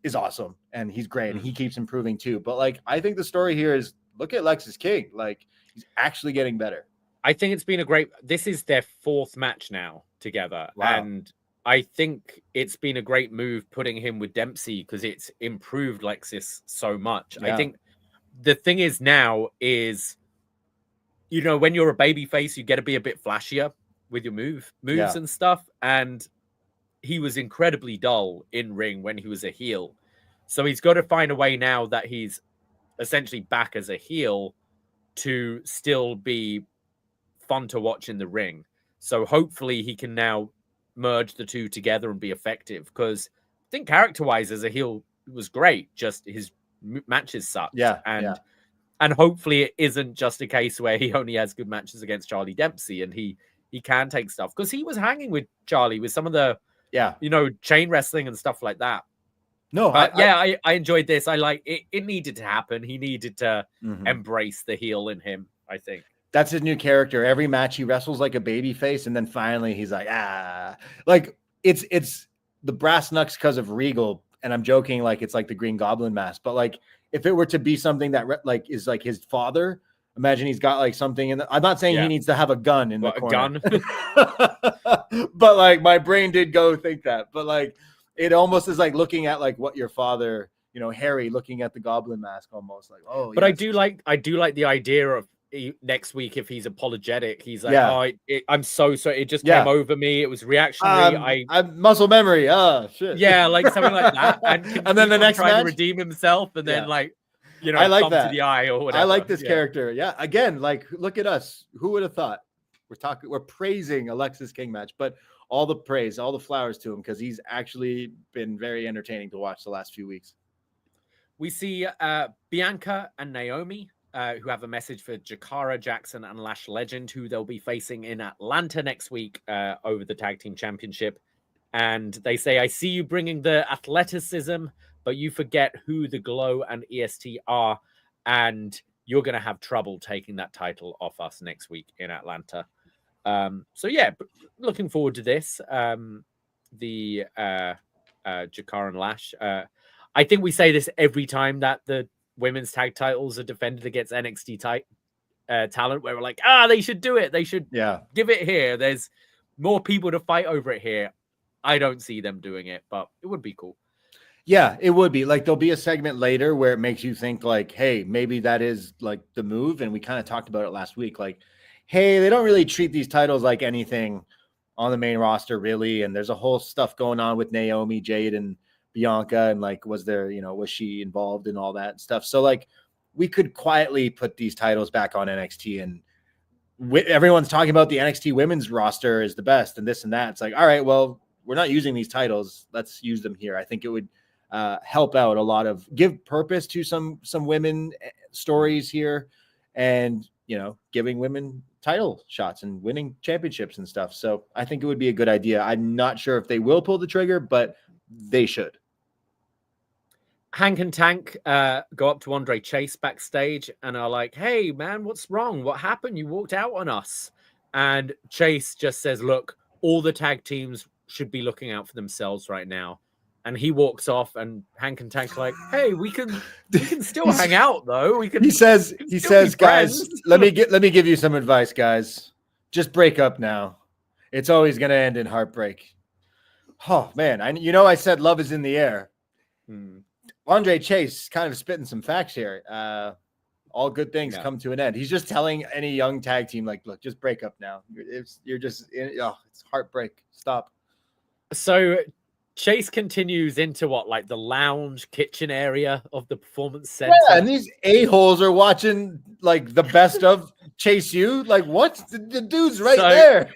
is awesome and he's great and he keeps improving too. But like I think the story here is, look at Lexis King. Like, he's actually getting better. I think it's been this is their 4th match now together. Wow. And I think it's been a great move putting him with Dempsey because it's improved Lexis so much. Yeah. I think the thing is now is, when you're a baby face, you get to be a bit flashier with your moves and stuff. And he was incredibly dull in ring when he was a heel. So he's got to find a way now that he's essentially back as a heel to still be fun to watch in the ring. So hopefully he can now merge the two together and be effective, because I think character-wise as a heel was great, just his matches sucked. And hopefully it isn't just a case where he only has good matches against Charlie Dempsey and he can take stuff, because he was hanging with Charlie with some of the chain wrestling and stuff like that. No, I enjoyed this. I like it. It needed to happen. He needed to embrace the heel in him, I think. That's his new character. Every match he wrestles like a baby face, and then finally he's like, like it's the brass knucks because of Regal. And I'm joking, like it's like the Green Goblin mask, but like if it were to be something that like is like his father, imagine he's got like something in I'm not saying he needs to have a gun in the corner. A gun? But like my brain did go think that. But like it almost is like looking at like what your father, Harry looking at the Goblin mask almost like, oh. But yes. I do like the idea of next week if he's apologetic, he's like, I'm so sorry, it just came over me, it was reactionary. I'm muscle memory. Oh shit. Yeah, like something like that. And then the next trying match to redeem himself, and then like I like thumb that. to the eye or whatever. I like this character. Yeah. Again, like, look at us. Who would have thought? We're praising Alexis King match, but all the praise, all the flowers to him, because he's actually been very entertaining to watch the last few weeks. We see Bianca and Naomi, who have a message for Jakara Jackson and Lash Legend, who they'll be facing in Atlanta next week over the Tag Team Championship. And they say, I see you bringing the athleticism, but you forget who the Glow and EST are, and you're going to have trouble taking that title off us next week in Atlanta. So yeah, looking forward to this. The Jakar and Lash. I think we say this every time that the women's tag titles are defended against NXT talent, where we're like, they should do it. They should give it here. There's more people to fight over it here. I don't see them doing it, but it would be cool. Yeah, it would be. Like, there'll be a segment later where it makes you think like, hey, maybe that is like the move. And we kind of talked about it last week. Like, hey, they don't really treat these titles like anything on the main roster, really. And there's a whole stuff going on with Naomi, Jade, and Bianca. And like, was she involved in all that stuff? So like, we could quietly put these titles back on NXT, and everyone's talking about the NXT women's roster is the best and this and that. It's like, all right, well, we're not using these titles. Let's use them here. I think it would help out a lot of, give purpose to some women stories here, and giving women title shots and winning championships and stuff. So I think it would be a good idea. I'm not sure if they will pull the trigger, but they should. Hank and Tank go up to Andre Chase backstage and are like, hey man, what's wrong? What happened? You walked out on us. And Chase just says, look, all the tag teams should be looking out for themselves right now. And he walks off, and Hank and Tank are like, hey, we can still hang out though. He says, guys, let me give you some advice, guys. Just break up now. It's always going to end in heartbreak. Oh man. I said love is in the air. Andre Chase kind of spitting some facts here. All good things come to an end. He's just telling any young tag team, like, look, just break up now. It's heartbreak. Stop. So Chase continues into the lounge kitchen area of the Performance Center. Yeah, and these a-holes are watching like the best of Chase U. Like, what? The dude's right there.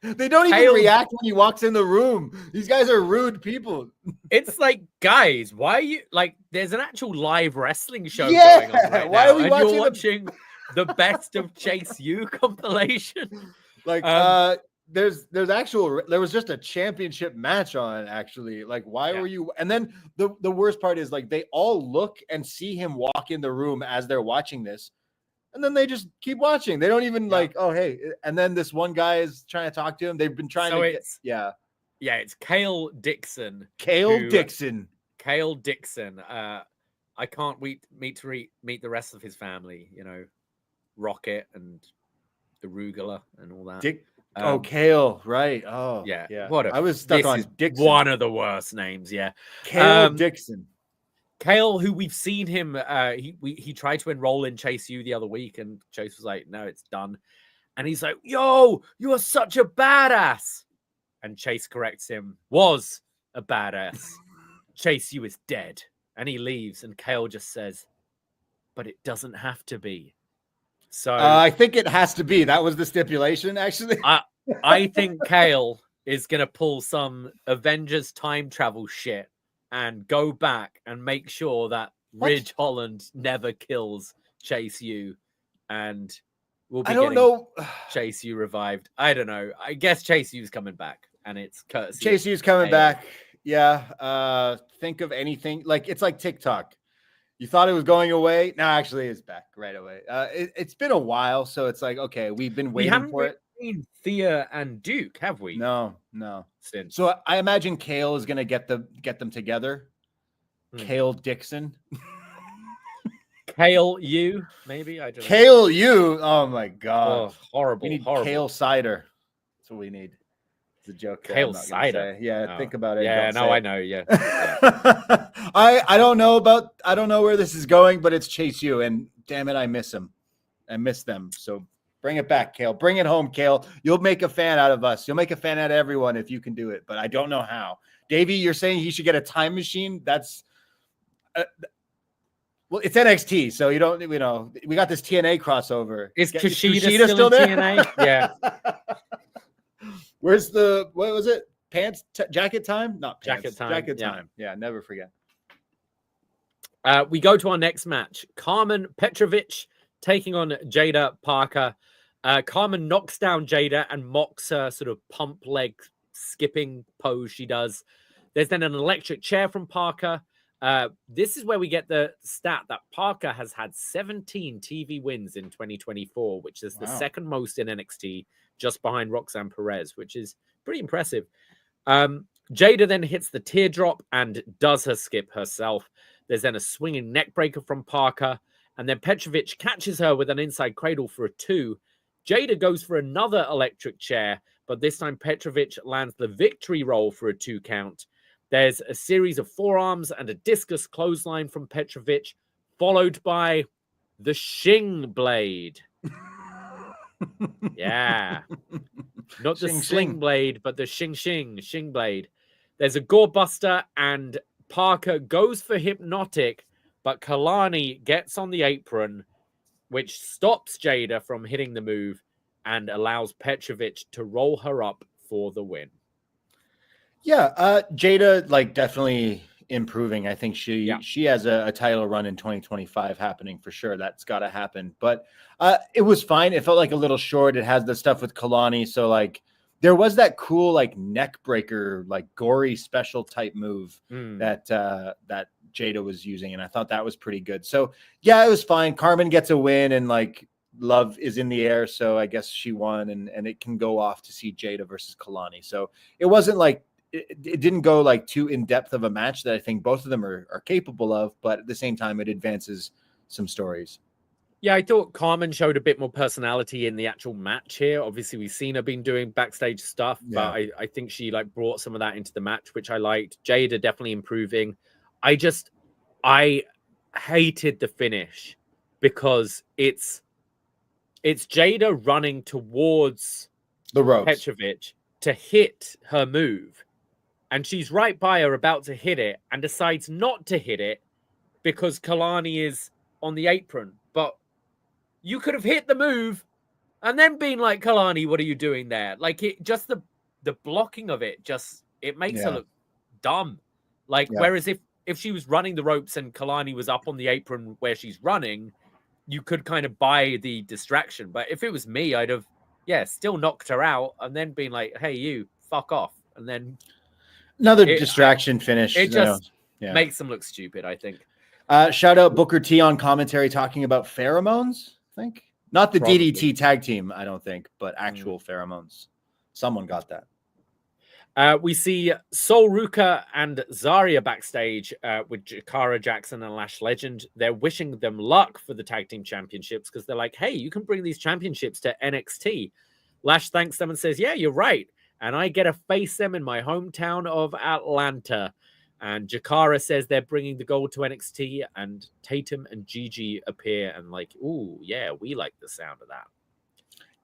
They don't even react when he walks in the room. These guys are rude people. It's like, guys, why are you there's an actual live wrestling show going on right why now, are we and you're watching the best of Chase U compilation? Like, there was just a championship match on, actually. Like, why were you? And then the worst part is, like, they all look and see him walk in the room as they're watching this, and then they just keep watching. They don't even like, oh hey. And then this one guy is trying to talk to him. They've been trying it's Cale Dixon. Cale Dixon. I can't wait to meet the rest of his family. Rocket and Arugula and all that. Cale, right? Oh, yeah. I was stuck on Dixon. One of the worst names, Cale Dixon. Cale, who we've seen him, he tried to enroll in Chase U the other week, and Chase was like, "No, it's done." And he's like, "Yo, you are such a badass." And Chase corrects him, "Was a badass. Chase U is dead." And he leaves, and Cale just says, "But it doesn't have to be." So I think it has to be. That was the stipulation, actually. I think Cale is going to pull some Avengers time travel shit and go back and make sure that Ridge Holland never kills Chase U, and we'll be Chase U revived. I don't know. I guess Chase U's coming back, and it's courtesy. Chase U's coming back. Yeah. Think of anything. Like, it's like TikTok. You thought it was going away. No, actually, it's back right away. It's been a while, so it's like, okay, we've been waiting for it. Seen Thea and Duke, have we? No. So I imagine Cale is going to get them together. Cale Dixon. Cale U, maybe. I don't know. Cale U. Oh my god. Oh, horrible. We need Cale cider. That's what we need. It's a joke. Cale cider. Yeah, think about it. Yeah, I know. Yeah. I don't know where this is going, but it's Chase U, and damn it, I miss him. I miss them. So bring it back, Cale. Bring it home, Cale. You'll make a fan out of us. You'll make a fan out of everyone if you can do it, but I don't know how. Davey, you're saying he should get a time machine? That's Well, it's NXT, so you don't, we got this TNA crossover. Is Kushida still in TNA? Yeah. Where's what was it? Pants, jacket time? Not pants. Jacket time. Yeah, never forget. We go to our next match. Carmen Petrovic taking on Jada Parker. Carmen knocks down Jada and mocks her sort of pump leg skipping pose she does. There's then an electric chair from Parker. This is where we get the stat that Parker has had 17 TV wins in 2024, which is the second most in NXT, just behind Roxanne Perez, which is pretty impressive. Jada then hits the teardrop and does her skip herself. There's then a swinging neck breaker from Parker, and then Petrovic catches her with an inside cradle for a 2. Jada goes for another electric chair, but this time Petrovic lands the victory roll for a 2 count. There's a series of forearms and a discus clothesline from Petrovic, followed by the Shing Blade. Yeah. Not the Sling Blade, but the Shing Blade. There's a gore buster, and Parker goes for Hypnotic, but Kalani gets on the apron, which stops Jada from hitting the move and allows Petrovic to roll her up for the win. Yeah, Jada, definitely improving. I think she has a title run in 2025 happening for sure. That's got to happen. But it was fine. It felt like a little short. It has the stuff with Kalani. So, there was that cool, neck breaker, gory special type move that Jada was using. And I thought that was pretty good. So, yeah, it was fine. Carmen gets a win and, love is in the air. So I guess she won and it can go off to see Jada versus Kalani. So it wasn't it didn't go too in depth of a match that I think both of them are capable of, but at the same time, it advances some stories. Yeah, I thought Carmen showed a bit more personality in the actual match here. Obviously, we've seen her been doing backstage stuff, but I think she brought some of that into the match, which I liked. Jada definitely improving. I hated the finish because it's Jada running towards the ropes, Petrovic to hit her move. And she's right by her about to hit it and decides not to hit it because Kalani is on the apron. But you could have hit the move and then been like, Kalani, what are you doing there? Just the blocking of it, it makes her look dumb. Whereas if she was running the ropes and Kalani was up on the apron where she's running, you could kind of buy the distraction. But if it was me, I'd have, still knocked her out and then been like, hey, you, fuck off. And then another distraction finish. It just makes them look stupid, I think. Shout out Booker T on commentary talking about pheromones, I think. Not the Probably. DDT tag team, I don't think, but actual pheromones. Someone got that. We see Sol Ruka and Zarya backstage with Jakara Jackson and Lash Legend. They're wishing them luck for the tag team championships because they're like, hey, you can bring these championships to NXT. Lash thanks them and says, yeah, you're right. And I get to face them in my hometown of Atlanta. And Jakara says they're bringing the gold to NXT, and Tatum and Gigi appear and ooh, yeah, we like the sound of that.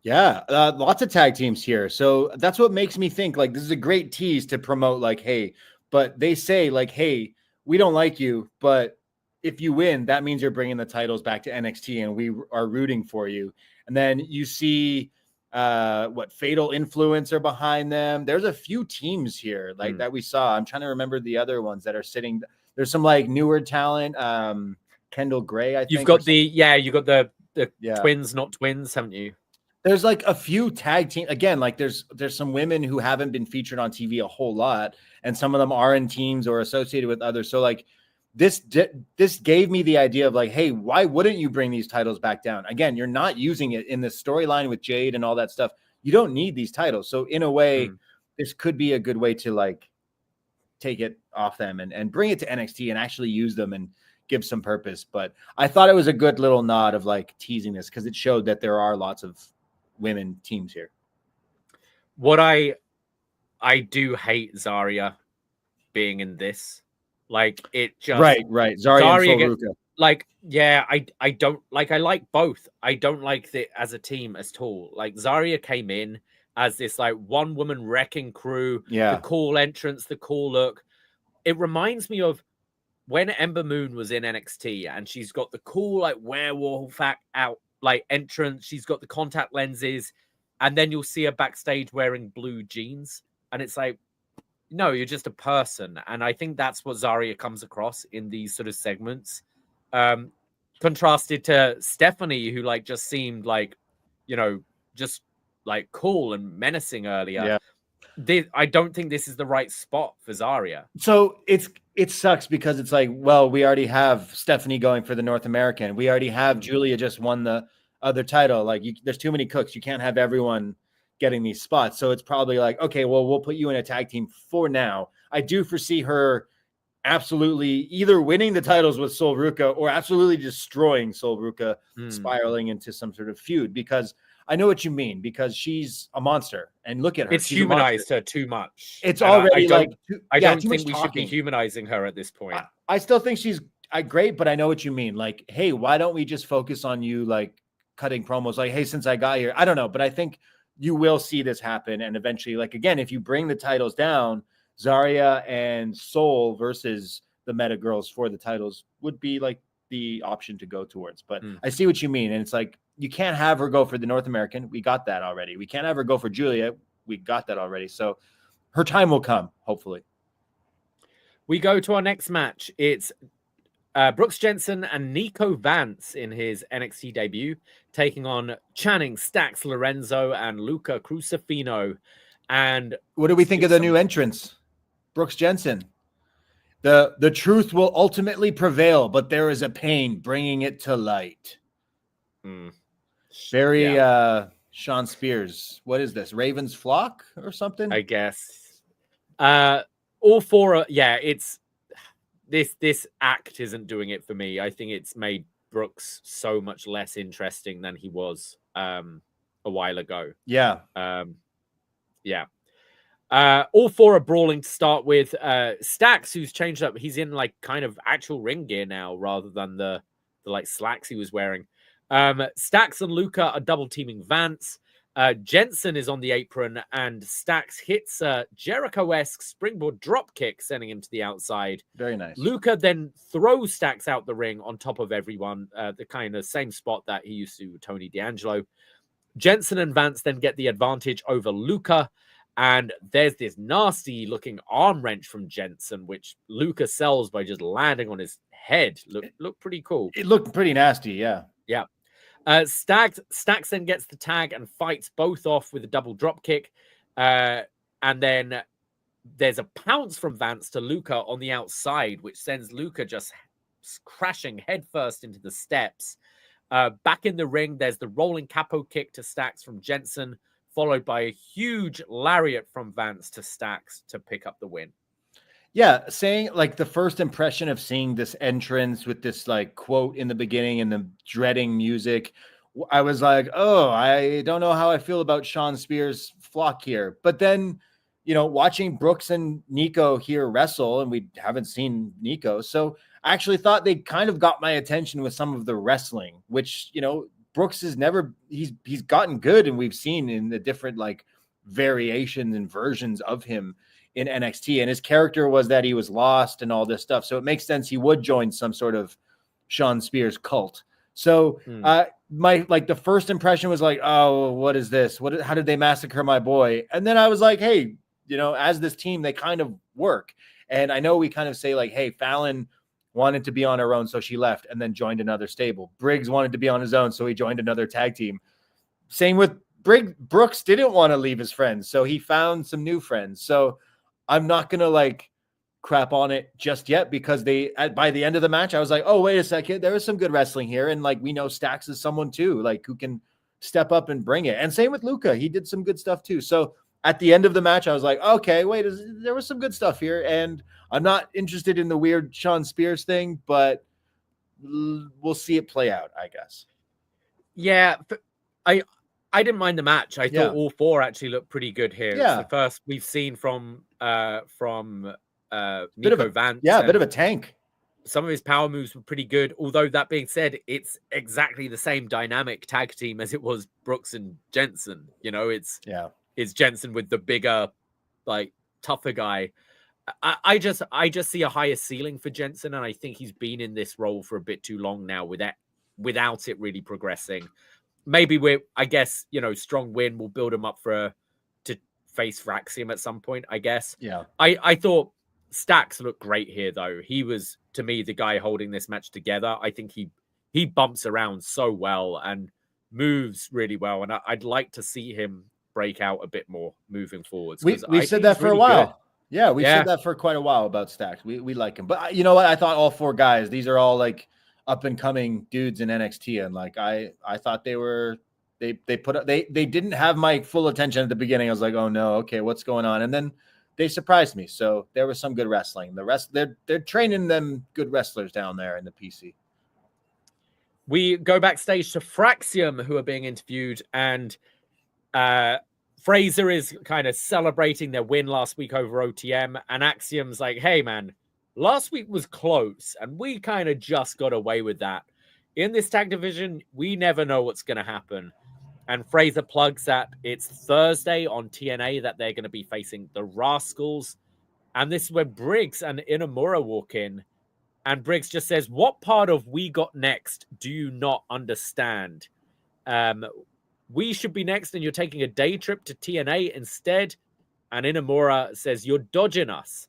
Yeah, lots of tag teams here. So that's what makes me think this is a great tease to promote hey, but they say hey, we don't like you, but if you win, that means you're bringing the titles back to NXT and we are rooting for you. And then you see Fatal Influence are behind them. There's a few teams here that we saw. I'm trying to remember the other ones that are sitting. There's some newer talent. Kendall Gray, I think. You've got the twins, not twins, haven't you? There's a few tag team again. There's some women who haven't been featured on TV a whole lot, and some of them are in teams or associated with others. So this gave me the idea of hey, why wouldn't you bring these titles back down? Again, you're not using it in the storyline with Jade and all that stuff. You don't need these titles. So in a way, this could be a good way to take it off them and bring it to NXT and actually use them and give some purpose. But I thought it was a good little nod of teasing this because it showed that there are lots of women teams here. What I do hate Zarya being in this. It just right. Zarya and Ruka. I don't I like both. I don't like it as a team at all. Zarya came in as this one woman wrecking crew, the cool entrance, the cool look. It reminds me of when Ember Moon was in NXT and she's got the cool like werewolf out like entrance, she's got the contact lenses, and then you'll see her backstage wearing blue jeans, and it's like, no, you're just a person. And I think that's what Zarya comes across in these sort of segments. Contrasted to Stephanie, who like just seemed like, you know, just like cool and menacing earlier. Yeah. I don't think this is the right spot for Zarya. So it sucks because it's like, well, we already have Stephanie going for the North American. We already have Julia just won the other title. Like, there's too many cooks. You can't have everyone getting these spots. So it's probably like, okay, well, we'll put you in a tag team for now. I do foresee her absolutely either winning the titles with Sol Ruca or absolutely destroying Sol Ruca, spiraling into some sort of feud, because I know what you mean, because she's a monster, and look at her. It's humanized her too much. It's already I don't think we should be humanizing her at this point. I still think she's great, but I know what you mean. Like, hey, why don't we just focus on you, like cutting promos? Like, hey, since I got here, I don't know, but I think you will see this happen. And eventually, like, again, if you bring the titles down, Zarya and Sol versus the Meta Girls for the titles would be like the option to go towards. But I see what you mean. And it's like, you can't have her go for the North American. We got that already. We can't have her go for Julia. We got that already. So her time will come, hopefully. We go to our next match. It's Brooks Jensen and Nico Vance in his NXT debut, taking on Channing, Stax, Lorenzo, and Luca Crucifino. And what do we think of the new entrance? Brooks Jensen. The truth will ultimately prevail, but there is a pain bringing it to light. Very Sean Spears. What is this? Raven's Flock or something? I guess. All four. It's this act isn't doing it for me. I think it's made Brooks so much less interesting than he was a while ago. Yeah. All four are brawling to start with. Stax, who's changed up, he's in like kind of actual ring gear now rather than the like slacks he was wearing. Stax and Luca are double teaming Vance. Jensen is on the apron, and Stax hits a Jericho-esque springboard drop kick, sending him to the outside. Very nice. Luca then throws Stax out the ring on top of everyone, the kind of same spot that he used to Tony D'Angelo. Jensen and Vance then get the advantage over Luca, and there's this nasty looking arm wrench from Jensen, which Luca sells by just landing on his head. Look pretty cool. It looked pretty nasty, yeah. Yeah. Stax then gets the tag and fights both off with a double drop kick. And then there's a pounce from Vance to Luca on the outside, which sends Luca just crashing headfirst into the steps. Back in the ring, there's the rolling capo kick to Stax from Jensen, followed by a huge lariat from Vance to Stax to pick up the win. Yeah, saying like the first impression of seeing this entrance with this like quote in the beginning and the dreading music, I was like, oh, I don't know how I feel about Sean Spears' flock here. But then, you know, watching Brooks and Nico here wrestle, and we haven't seen Nico, so I actually thought they kind of got my attention with some of the wrestling, which, you know, Brooks has never, he's gotten good, and we've seen in the different like variations and versions of him in NXT, and his character was that he was lost and all this stuff. So it makes sense he would join some sort of Sean Spears cult. So my like the first impression was like, oh, what is this? How did they massacre my boy? And then I was like, hey, you know, as this team, they kind of work. And I know we kind of say like, hey, Fallon wanted to be on her own, so she left and then joined another stable. Briggs wanted to be on his own, so he joined another tag team. Same with Brooks didn't want to leave his friends, so he found some new friends. So I'm not going to like crap on it just yet, because by the end of the match, I was like, oh, wait a second. There is some good wrestling here. And like, we know Stax is someone too, like who can step up and bring it. And same with Luca. He did some good stuff too. So at the end of the match, I was like, okay, wait, there was some good stuff here. And I'm not interested in the weird Sean Spears thing, but we'll see it play out, I guess. Yeah. I didn't mind the match. I thought all four actually looked pretty good here. Yeah. It's the first we've seen from Nico Vance. Yeah, a bit of a tank. Some of his power moves were pretty good. Although that being said, it's exactly the same dynamic tag team as it was Brooks and Jensen. You know, it's Jensen with the bigger, like tougher guy. I just see a higher ceiling for Jensen, and I think he's been in this role for a bit too long now without it really progressing. Maybe I guess, strong win will build him up to face Fraxium at some point, I guess. Yeah. I thought Stacks looked great here, though. He was, to me, the guy holding this match together. I think he bumps around so well and moves really well, and I'd like to see him break out a bit more moving forwards. We said that for a while. Good. Yeah, we said that for quite a while about Stacks. We like him. But you know what? I thought all 4 guys, these are all like up and coming dudes in NXT. And like I thought they didn't have my full attention at the beginning. I was like, oh no, okay, what's going on? And then they surprised me. So there was some good wrestling. The rest, they're training them good wrestlers down there in the PC. We go backstage to Fraxium, who are being interviewed, and Fraser is kind of celebrating their win last week over OTM, and Axiom's like, hey, man, last week was close, and we kind of just got away with that. In this tag division, we never know what's going to happen. And Fraser plugs that it's Thursday on TNA that they're going to be facing the Rascals. And this is when Briggs and Inamura walk in, and Briggs just says, what part of We Got Next do you not understand? We should be next, and you're taking a day trip to TNA instead. And Inamura says, you're dodging us.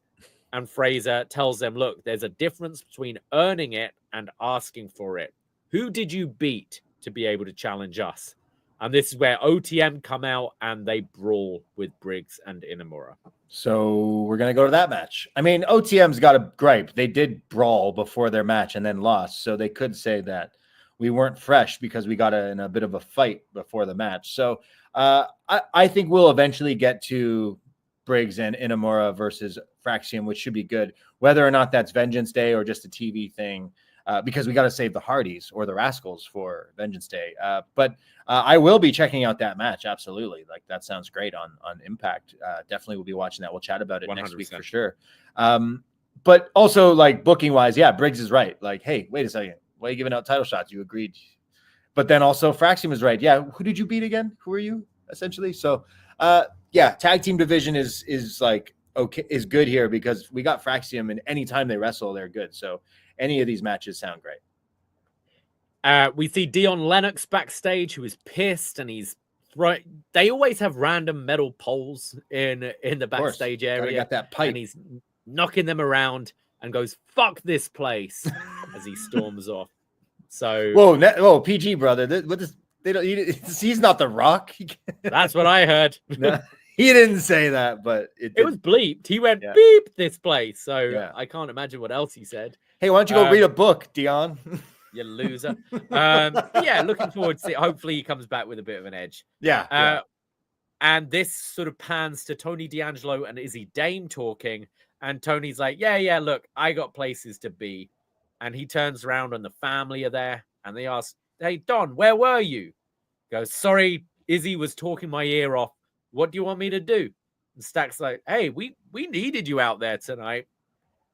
And Fraser tells them, look, there's a difference between earning it and asking for it. Who did you beat to be able to challenge us? And this is where OTM come out and they brawl with Briggs and Inamura. So we're going to go to that match. I mean, OTM's got a gripe. They did brawl before their match and then lost. So they could say that we weren't fresh because we got in a bit of a fight before the match. So I think we'll eventually get to Briggs and Inamura versus Fraxium, which should be good. Whether or not that's Vengeance Day or just a TV thing, because we got to save the Hardys or the Rascals for Vengeance Day. But I will be checking out that match. Absolutely. Like that sounds great on Impact. Definitely will be watching that. We'll chat about it 100%. Next week for sure. But also like booking wise, yeah, Briggs is right. Like, hey, wait a second. Why are you giving out title shots? You agreed. But then also Fraxium is right. Yeah. Who did you beat again? Who are you essentially? So yeah, tag team division is like, okay, is good here because we got Fraxium and anytime they wrestle, they're good. So any of these matches sound great. We see Dion Lennox backstage, who is pissed, and he's right. They always have random metal poles in the backstage area. Got that pipe, and he's knocking them around and goes, "Fuck this place!" as he storms off. So whoa, PG brother. He's not The Rock. That's what I heard. No, he didn't say that, but it was bleeped. He went beep this place. So I can't imagine what else he said. Hey, why don't you go read a book, Dion? You loser. Yeah, looking forward to it. Hopefully he comes back with a bit of an edge. Yeah. And this sort of pans to Tony D'Angelo and Izzy Dame talking. And Tony's like, yeah, look, I got places to be. And he turns around and the family are there. And they ask, hey, Don, where were you? He goes, sorry, Izzy was talking my ear off. What do you want me to do? And Stack's like, hey, we needed you out there tonight.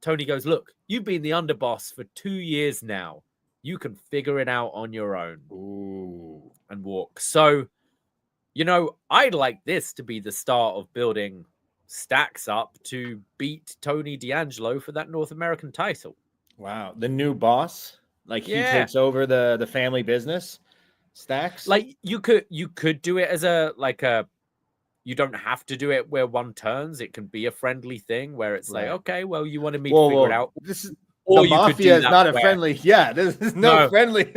Tony goes, look, you've been the underboss for 2 years now. You can figure it out on your own. Ooh. And walk. So, I'd like this to be the start of building Stacks up to beat Tony D'Angelo for that North American title. Wow. The new boss? Like he takes over the family business? Stacks? Like you could do it as you don't have to do it where one turns. It can be a friendly thing where it's like, okay, well, you wanted me to figure it out. This is the Mafia is not a friendly. Yeah, this is no friendly.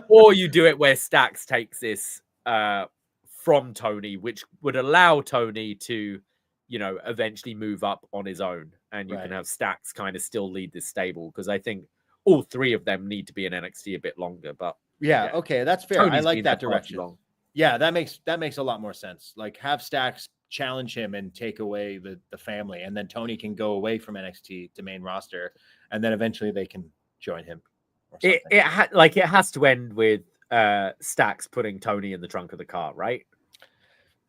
Or you do it where Stacks takes this from Tony, which would allow Tony to, eventually move up on his own. And you can have Stacks kind of still lead this stable because I think all 3 of them need to be in NXT a bit longer. But okay, that's fair. Tony's I like that direction. Yeah, that makes a lot more sense. Like have Stacks challenge him and take away the family, and then Tony can go away from NXT to main roster, and then eventually they can join him. It has to end with Stacks putting Tony in the trunk of the car, right?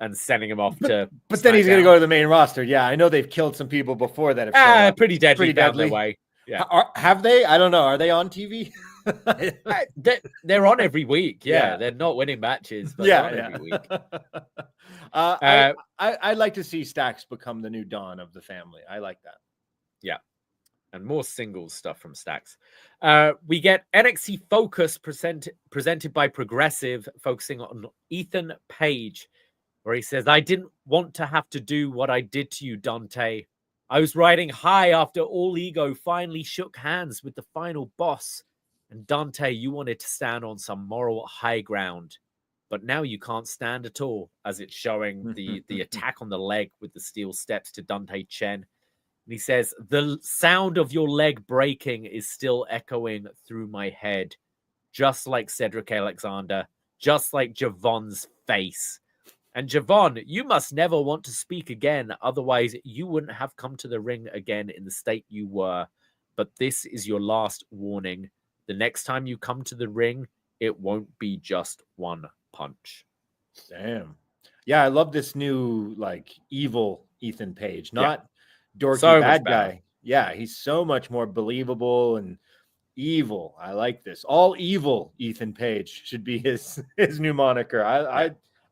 And sending him off to. But then he's going to go to the main roster. Yeah, I know they've killed some people before that. Have pretty deadly. Their way. Yeah. Have they? I don't know. Are they on TV? They're on every week. Yeah, they're not winning matches. But they're on every week. I'd like to see Stacks become the new Dawn of the family. I like that. Yeah. And more singles stuff from Stacks. We get NXT Focus presented by Progressive, focusing on Ethan Page, where he says, I didn't want to have to do what I did to you, Dante. I was riding high after All Ego finally shook hands with the final boss. And Dante, you wanted to stand on some moral high ground. But now you can't stand at all, as it's showing the attack on the leg with the steel steps to Dante Chen. And he says, the sound of your leg breaking is still echoing through my head, just like Cedric Alexander, just like Javon's face. And Javon, you must never want to speak again. Otherwise, you wouldn't have come to the ring again in the state you were. But this is your last warning. The next time you come to the ring, it won't be just one punch. Damn. Yeah, I love this new, like, evil Ethan Page. Not dorky So bad much better. guy. Yeah, he's so much more believable and evil. I like this. All evil Ethan Page should be his new moniker.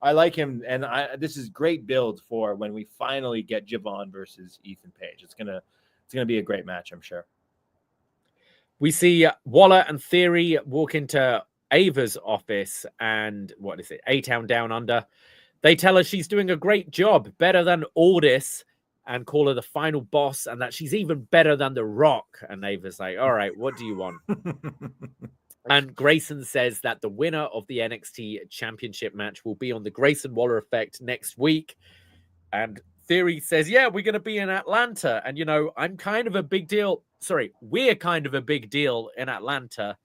I like him, and this is great build for when we finally get Javon versus Ethan Page. It's gonna be a great match, I'm sure. We see Waller and Theory walk into Ava's office, and what is it? A-Town Down Under. They tell her she's doing a great job, better than Aldis, and call her the final boss, and that she's even better than The Rock. And Ava's like, all right, what do you want? And Grayson says that the winner of the NXT Championship match will be on the Grayson Waller effect next week. And Theory says, yeah, we're going to be in Atlanta. And, you know, I'm kind of a big deal. Sorry, we're kind of a big deal in Atlanta.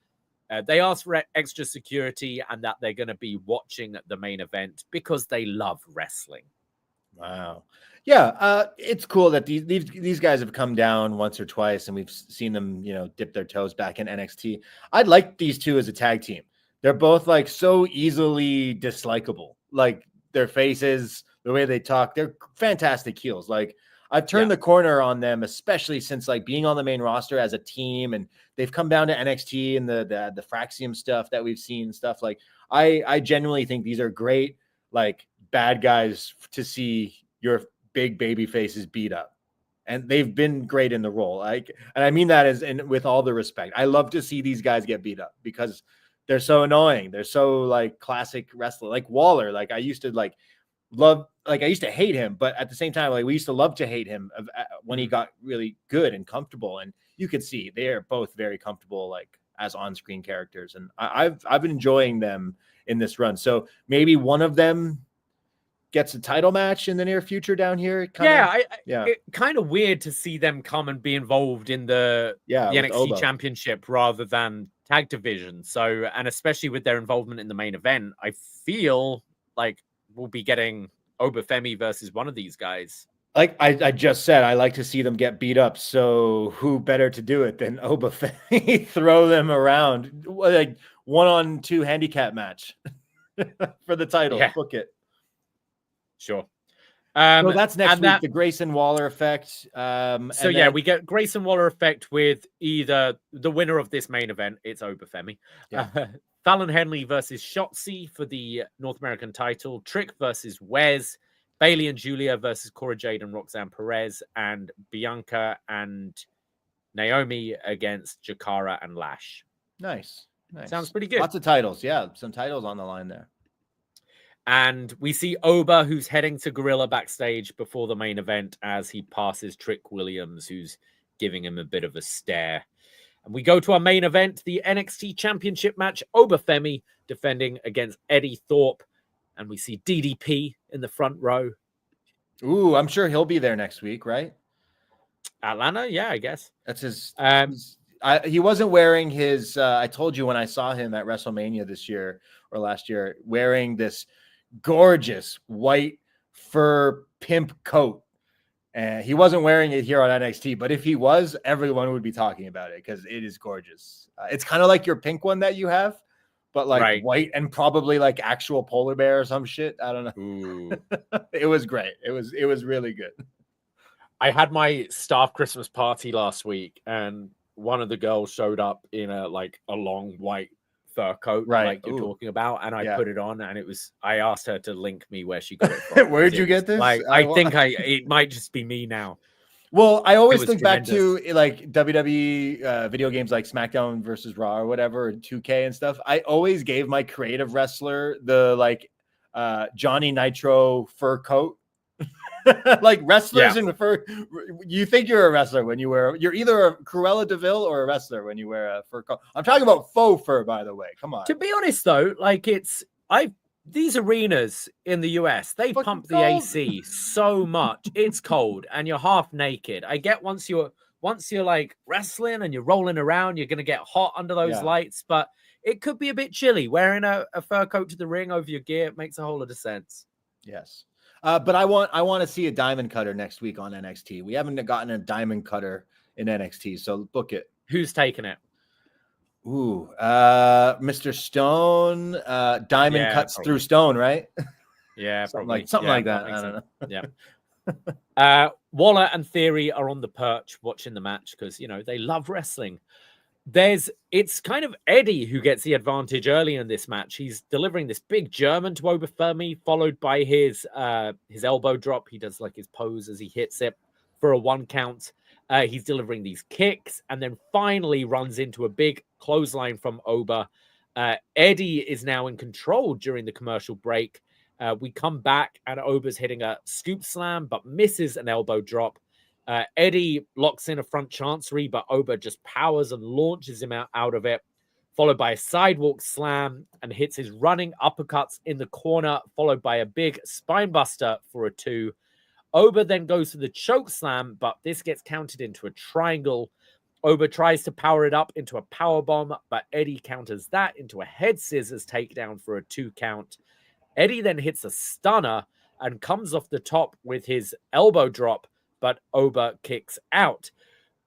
They asked for extra security and that they're going to be watching the main event because they love wrestling. Wow. Yeah, it's cool that these guys have come down once or twice, and we've seen them, you know, dip their toes back in NXT. I'd like these two as a tag team. They're both like so easily dislikable. Like their faces, the way they talk, they're fantastic heels. Like I've turned the corner on them, especially since like being on the main roster as a team, and they've come down to NXT and the Fraxium stuff that we've seen, stuff like I genuinely think these are great, like bad guys to see your big baby faces beat up, and they've been great in the role. And I mean that as and with all the respect. I love to see these guys get beat up because they're so annoying. They're so like classic wrestler, like Waller. Like I used to I used to hate him, but at the same time, like we used to love to hate him when he got really good and comfortable. And you could see they are both very comfortable, like as on-screen characters. And I've been enjoying them in this run. So maybe one of them gets a title match in the near future down here. It's kind of weird to see them come and be involved in the NXT Oba. Championship rather than tag division. So, and especially with their involvement in the main event, I feel like we'll be getting Oba Femi versus one of these guys. Like I just said, I like to see them get beat up. So who better to do it than Oba Femi? Throw them around, like 1-on-2 handicap match for the title. Yeah. Book it. Sure. So that's next week, the Grayson Waller effect. We get Grayson Waller effect with either the winner of this main event, it's Oba Femi. Fallon Henley versus Shotzi for the North American title. Trick versus Wes. Bayley and Julia versus Cora Jade and Roxanne Perez. And Bianca and Naomi against Jakara and Lash. Nice. Sounds pretty good. Lots of titles. Yeah, some titles on the line there. And we see Oba, who's heading to Gorilla backstage before the main event as he passes Trick Williams, who's giving him a bit of a stare. And we go to our main event, the NXT Championship match, Oba Femi defending against Eddy Thorpe. And we see DDP in the front row. Ooh, I'm sure he'll be there next week, right? Atlanta? Yeah, I guess. That's his... he wasn't wearing his... I told you when I saw him at WrestleMania this year or last year, wearing this gorgeous white fur pimp coat, and he wasn't wearing it here on NXT, but if he was, everyone would be talking about it because it is gorgeous. It's kind of like your pink one that you have, but like white and probably like actual polar bear or some shit. I don't know. It was great. It was really good. I had my staff Christmas party last week, and one of the girls showed up in a long white fur coat, like you're talking about, and I put it on, and I asked her to link me where she got it from. Where'd you get this? Like, I think it might just be me now. Well, I always was think back tremendous. to like WWE video games like SmackDown versus Raw or whatever, or 2K and stuff. I always gave my creative wrestler the like Johnny Nitro fur coat. Like wrestlers Yeah. in the fur. You think you're a wrestler when you wear. You're either a Cruella DeVille or a wrestler when you wear a fur coat. I'm talking about faux fur, by the way. Come on. To be honest, though, like these arenas in the US, they Fucking pump the cold. AC so much. It's cold and you're half naked. I get once you're like wrestling and you're rolling around, you're gonna get hot under those lights, but it could be a bit chilly. Wearing a fur coat to the ring over your gear makes a whole lot of sense. Yes. But I want to see a diamond cutter next week on NXT. We haven't gotten a diamond cutter in NXT, so book it. Who's taking it? Ooh, Mr. Stone, diamond cuts through stone, right? Yeah, something probably. like that. I don't know. Yeah. Waller and Theory are on the perch watching the match because they love wrestling. It's kind of Eddy who gets the advantage early in this match. He's delivering this big German to Oba Femi, followed by his elbow drop. He does like his pose as he hits it for a 1 count. He's delivering these kicks and then finally runs into a big clothesline from Oba. Eddy is now in control during the commercial break. We come back and Oba's hitting a scoop slam, but misses an elbow drop. Eddy locks in a front chancery, but Oba just powers and launches him out of it, followed by a sidewalk slam and hits his running uppercuts in the corner, followed by a big spine buster for a 2. Oba then goes for the choke slam, but this gets counted into a triangle. Oba tries to power it up into a power bomb, but Eddy counters that into a head scissors takedown for a 2 count. Eddy then hits a stunner and comes off the top with his elbow drop, but Oba kicks out.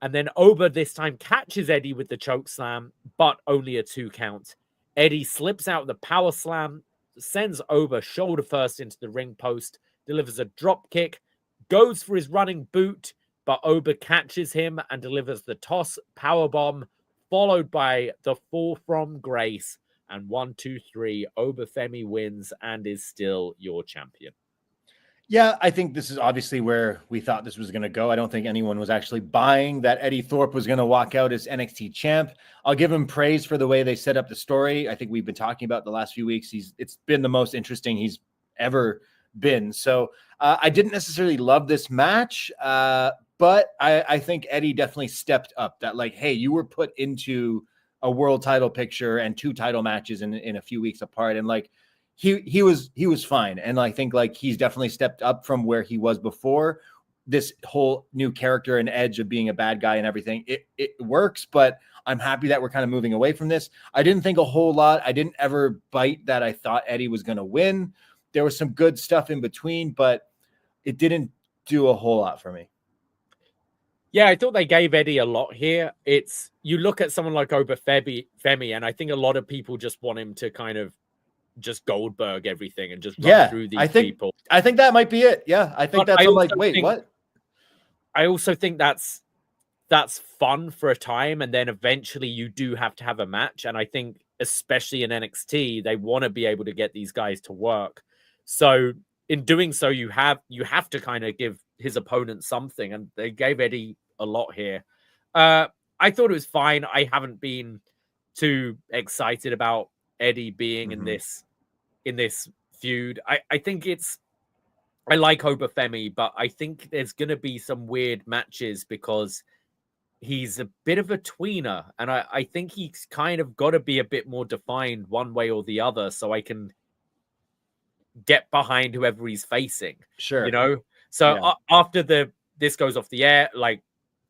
And then Oba this time catches Eddy with the choke slam, but only a 2 count. Eddy slips out the power slam, sends Oba shoulder first into the ring post, delivers a drop kick, goes for his running boot, but Oba catches him and delivers the toss power bomb, followed by the fall from grace. And 1, 2, 3, Oba Femi wins and is still your champion. Yeah, I think this is obviously where we thought this was going to go. I don't think anyone was actually buying that Eddy Thorpe was going to walk out as NXT champ. I'll give him praise for the way they set up the story. I think we've been talking about the last few weeks. It's been the most interesting he's ever been. So I didn't necessarily love this match, but I think Eddy definitely stepped up. That like, hey, you were put into a world title picture and 2 title matches in a few weeks apart, and like he was fine. And I think like he's definitely stepped up from where he was before. This whole new character and edge of being a bad guy and everything, it works, but I'm happy that we're kind of moving away from this. I didn't think a whole lot. I didn't ever bite that I thought Eddy was going to win. There was some good stuff in between, but it didn't do a whole lot for me. Yeah, I thought they gave Eddy a lot here. You look at someone like Oba Femi, and I think a lot of people just want him to kind of just Goldberg everything and just run through these people. I think that might be it. Yeah, I think I'm like, wait, what? I also think that's fun for a time, and then eventually you do have to have a match. And I think especially in NXT, they want to be able to get these guys to work. So in doing so, you have to kind of give his opponent something, and they gave Eddy a lot here. I thought it was fine. I haven't been too excited about Eddy being in this feud. I think I like Oba Femi, but I think there's going to be some weird matches because he's a bit of a tweener, and I think he's kind of got to be a bit more defined one way or the other so I can get behind whoever he's facing. Sure. So after this goes off the air, like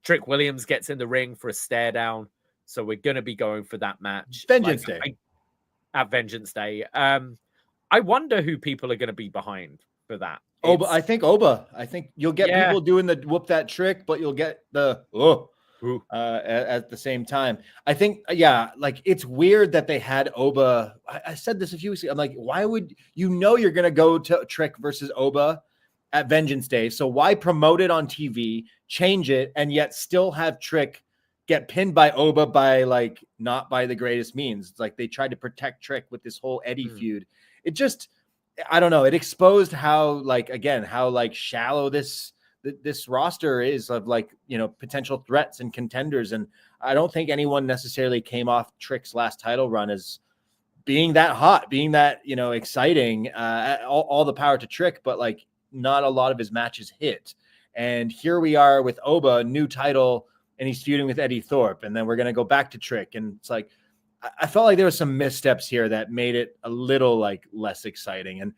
Trick Williams gets in the ring for a stare down. So we're going to be going for that match. Vengeance Day. At Vengeance Day. I wonder who people are going to be behind for that. I think Oba. I think you'll get people doing the whoop that trick, but you'll get the at the same time. I think, like it's weird that they had Oba. I said this a few weeks ago. I'm like, why would you're going to go to Trick versus Oba at Vengeance Day? So why promote it on TV, change it, and yet still have Trick get pinned by Oba by like not by the greatest means? It's like they tried to protect Trick with this whole Eddy feud. It just, I don't know. It exposed how shallow this this roster is of like, potential threats and contenders. And I don't think anyone necessarily came off Trick's last title run as being that hot, being that, exciting, all the power to Trick, but like not a lot of his matches hit. And here we are with Oba, new title, and he's feuding with Eddy Thorpe. And then we're going to go back to Trick. And it's like, I felt like there was some missteps here that made it a little like less exciting. And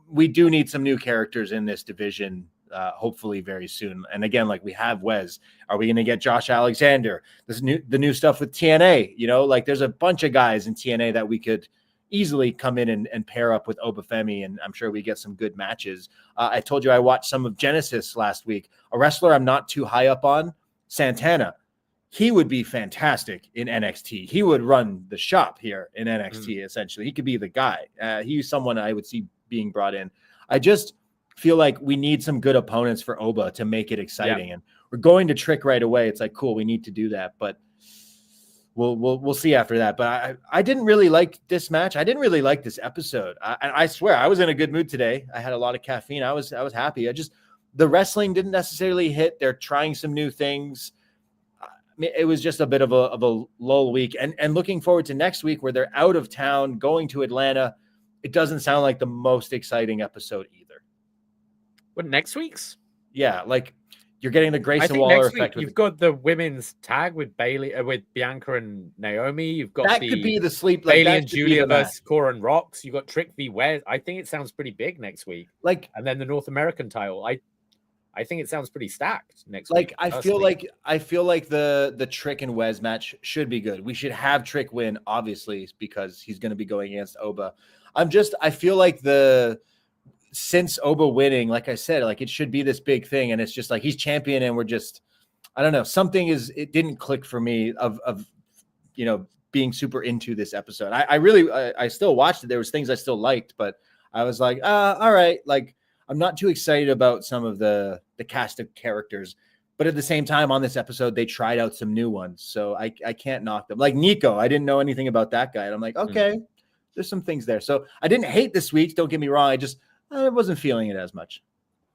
we do need some new characters in this division, hopefully very soon. And again, like we have Wes. Are we going to get Josh Alexander? The new stuff with TNA, like there's a bunch of guys in TNA that we could easily come in and pair up with Oba Femi, and I'm sure we get some good matches. I told you I watched some of Genesis last week. A wrestler I'm not too high up on, Santana. He would be fantastic in NXT. He would run the shop here in NXT, essentially. He could be the guy. He's someone I would see being brought in. I just feel like we need some good opponents for Oba to make it exciting. And we're going to Trick right away. It's like, cool, we need to do that. But we'll see after that. But I didn't really like this match. I didn't really like this episode. I swear I was in a good mood today. I had a lot of caffeine. I was happy. The wrestling didn't necessarily hit. They're trying some new things. It was just a bit of a lull week. And looking forward to next week where they're out of town, going to Atlanta. It doesn't sound like the most exciting episode either. What, next week's? Yeah, like you're getting the Grayson Waller effect. You've got the women's tag with Bayley, with Bianca and Naomi. You've got that could be the sleep. Bayley and Julia versus Cora and Rox. You've got Trick v Wes. I think it sounds pretty big next week. Like, and then the North American title. I think it sounds pretty stacked next week. Like I feel like the Trick and Wes match should be good. We should have Trick win, obviously, because he's going to be going against Oba. I feel like since Oba winning, like I said, like it should be this big thing, and it's just like he's champion, and we're just, I don't know, it didn't click for me of being super into this episode. I still watched it. There was things I still liked, but I was like, all right, like I'm not too excited about some of the cast of characters, but at the same time on this episode, they tried out some new ones. So I can't knock them. Like Nico, I didn't know anything about that guy. And I'm like, okay, there's some things there. So I didn't hate this week. Don't get me wrong. I wasn't feeling it as much.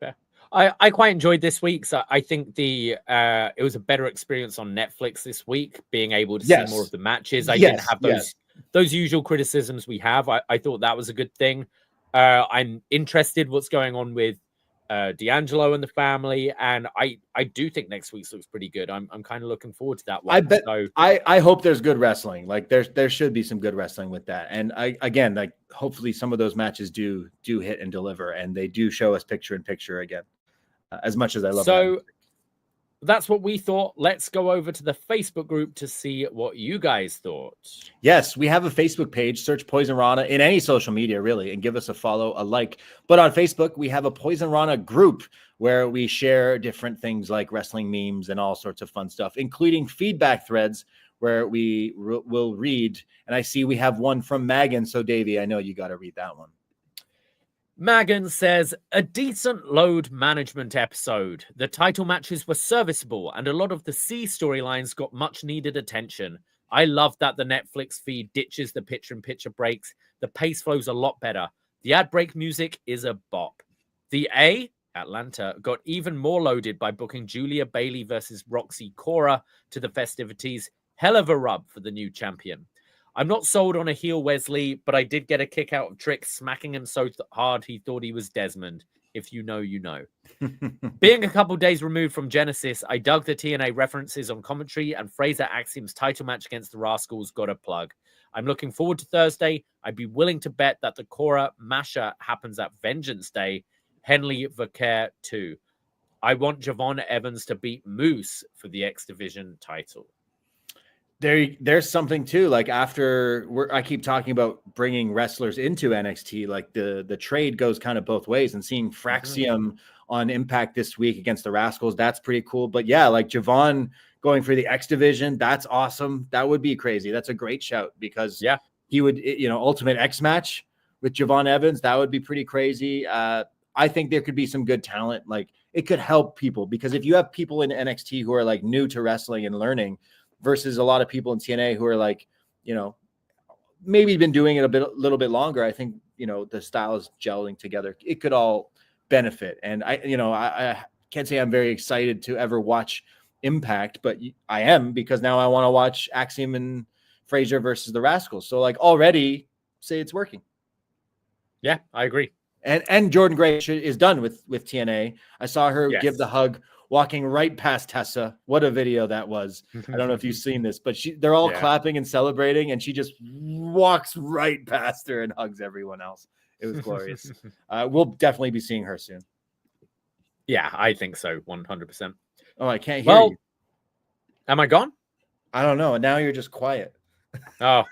Yeah. I quite enjoyed this week. So I think it was a better experience on Netflix this week, being able to see more of the matches. I didn't have those usual criticisms we have. I thought that was a good thing. I'm interested what's going on with D'Angelo and the family, and I do think next week's looks pretty good. I'm kind of looking forward to that one. I bet. So, I hope there's good wrestling. Like there should be some good wrestling with that. And like hopefully some of those matches do hit and deliver, and they do show us picture in picture again. As much as I love. So that's what we thought. Let's go over to the Facebook group to see what you guys thought. Yes, we have a Facebook page. Search Poison Rana in any social media, really, and give us a follow, a like. But on Facebook, we have a Poison Rana group where we share different things like wrestling memes and all sorts of fun stuff, including feedback threads where we will read. And I see we have one from Megan. So, Davey, I know you got to read that one. Magan says, a decent load management episode. The title matches were serviceable, and a lot of the C storylines got much needed attention. I love that the Netflix feed ditches the picture-in-picture breaks. The pace flows a lot better. The ad break music is a bop. The A, Atlanta, got even more loaded by booking Julia Bayley versus Roxy Cora to the festivities. Hell of a rub for the new champion. I'm not sold on a heel Wes Lee, but I did get a kick out of Trick smacking him so hard he thought he was Desmond. If you know, you know. Being a couple days removed from Genesis, I dug the TNA references on commentary, and Fraser Axiom's title match against the Rascals got a plug. I'm looking forward to Thursday. I'd be willing to bet that the Cora Masha happens at Vengeance Day. Henley Vaquer 2. I want Javon Evans to beat Moose for the X Division title. There's something too. Like I keep talking about bringing wrestlers into NXT. Like the trade goes kind of both ways, and seeing Fraxium on Impact this week against the Rascals, that's pretty cool. But yeah, like Javon going for the X Division, that's awesome. That would be crazy. That's a great shout because he would, Ultimate X match with Javon Evans. That would be pretty crazy. I think there could be some good talent. Like it could help people, because if you have people in NXT who are like new to wrestling and learning, versus a lot of people in TNA who are like, maybe been doing it a little bit longer. I think, the styles gelling together, it could all benefit. And I can't say I'm very excited to ever watch Impact, but I am, because now I want to watch Axiom and Fraser versus the Rascals. So like already say it's working. Yeah, I agree. And Jordan Gray is done with TNA. I saw her Yes. give the hug walking right past Tessa. What a video that was. I don't know if you've seen this, but they're all clapping and celebrating, and she just walks right past her and hugs everyone else. It was glorious. We'll definitely be seeing her soon. Yeah, I think so. 100%. Oh, I can't hear you. Am I gone? I don't know. Now you're just quiet. Oh.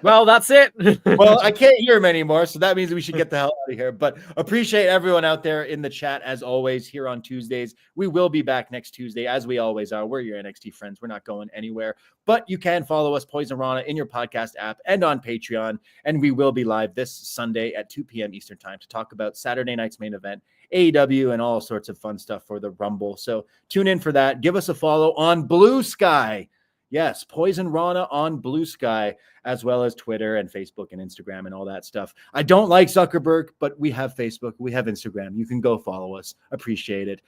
Well, that's it. Well, I can't hear him anymore, so that means we should get the hell out of here. But appreciate everyone out there in the chat, as always, here on Tuesdays. We will be back next Tuesday, as we always are. We're your NXT friends. We're not going anywhere. But you can follow us, Poison Rana, in your podcast app and on Patreon. And we will be live this Sunday at 2 p.m. Eastern Time to talk about Saturday night's main event, AEW, and all sorts of fun stuff for the Rumble. So tune in for that. Give us a follow on Blue Sky. Yes, Poison Rana on Blue Sky, as well as Twitter and Facebook and Instagram and all that stuff. I don't like Zuckerberg, but we have Facebook. We have Instagram. You can go follow us. Appreciate it.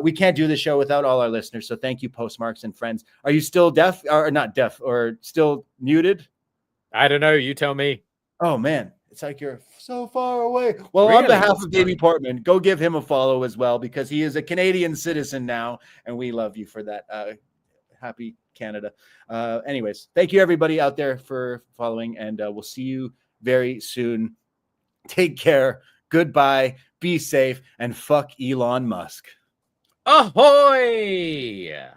We can't do the show without all our listeners, so thank you, Postmarks and friends. Are you still deaf, or not deaf, or still muted? I don't know. You tell me. Oh, man. It's like you're so far away. Well, Really? on behalf of Davie Portman, go give him a follow as well, because he is a Canadian citizen now, and we love you for that. Happy Canada. Anyways, thank you everybody out there for following, and we'll see you very soon. Take care. Goodbye. Be safe, and fuck Elon Musk. Ahoy!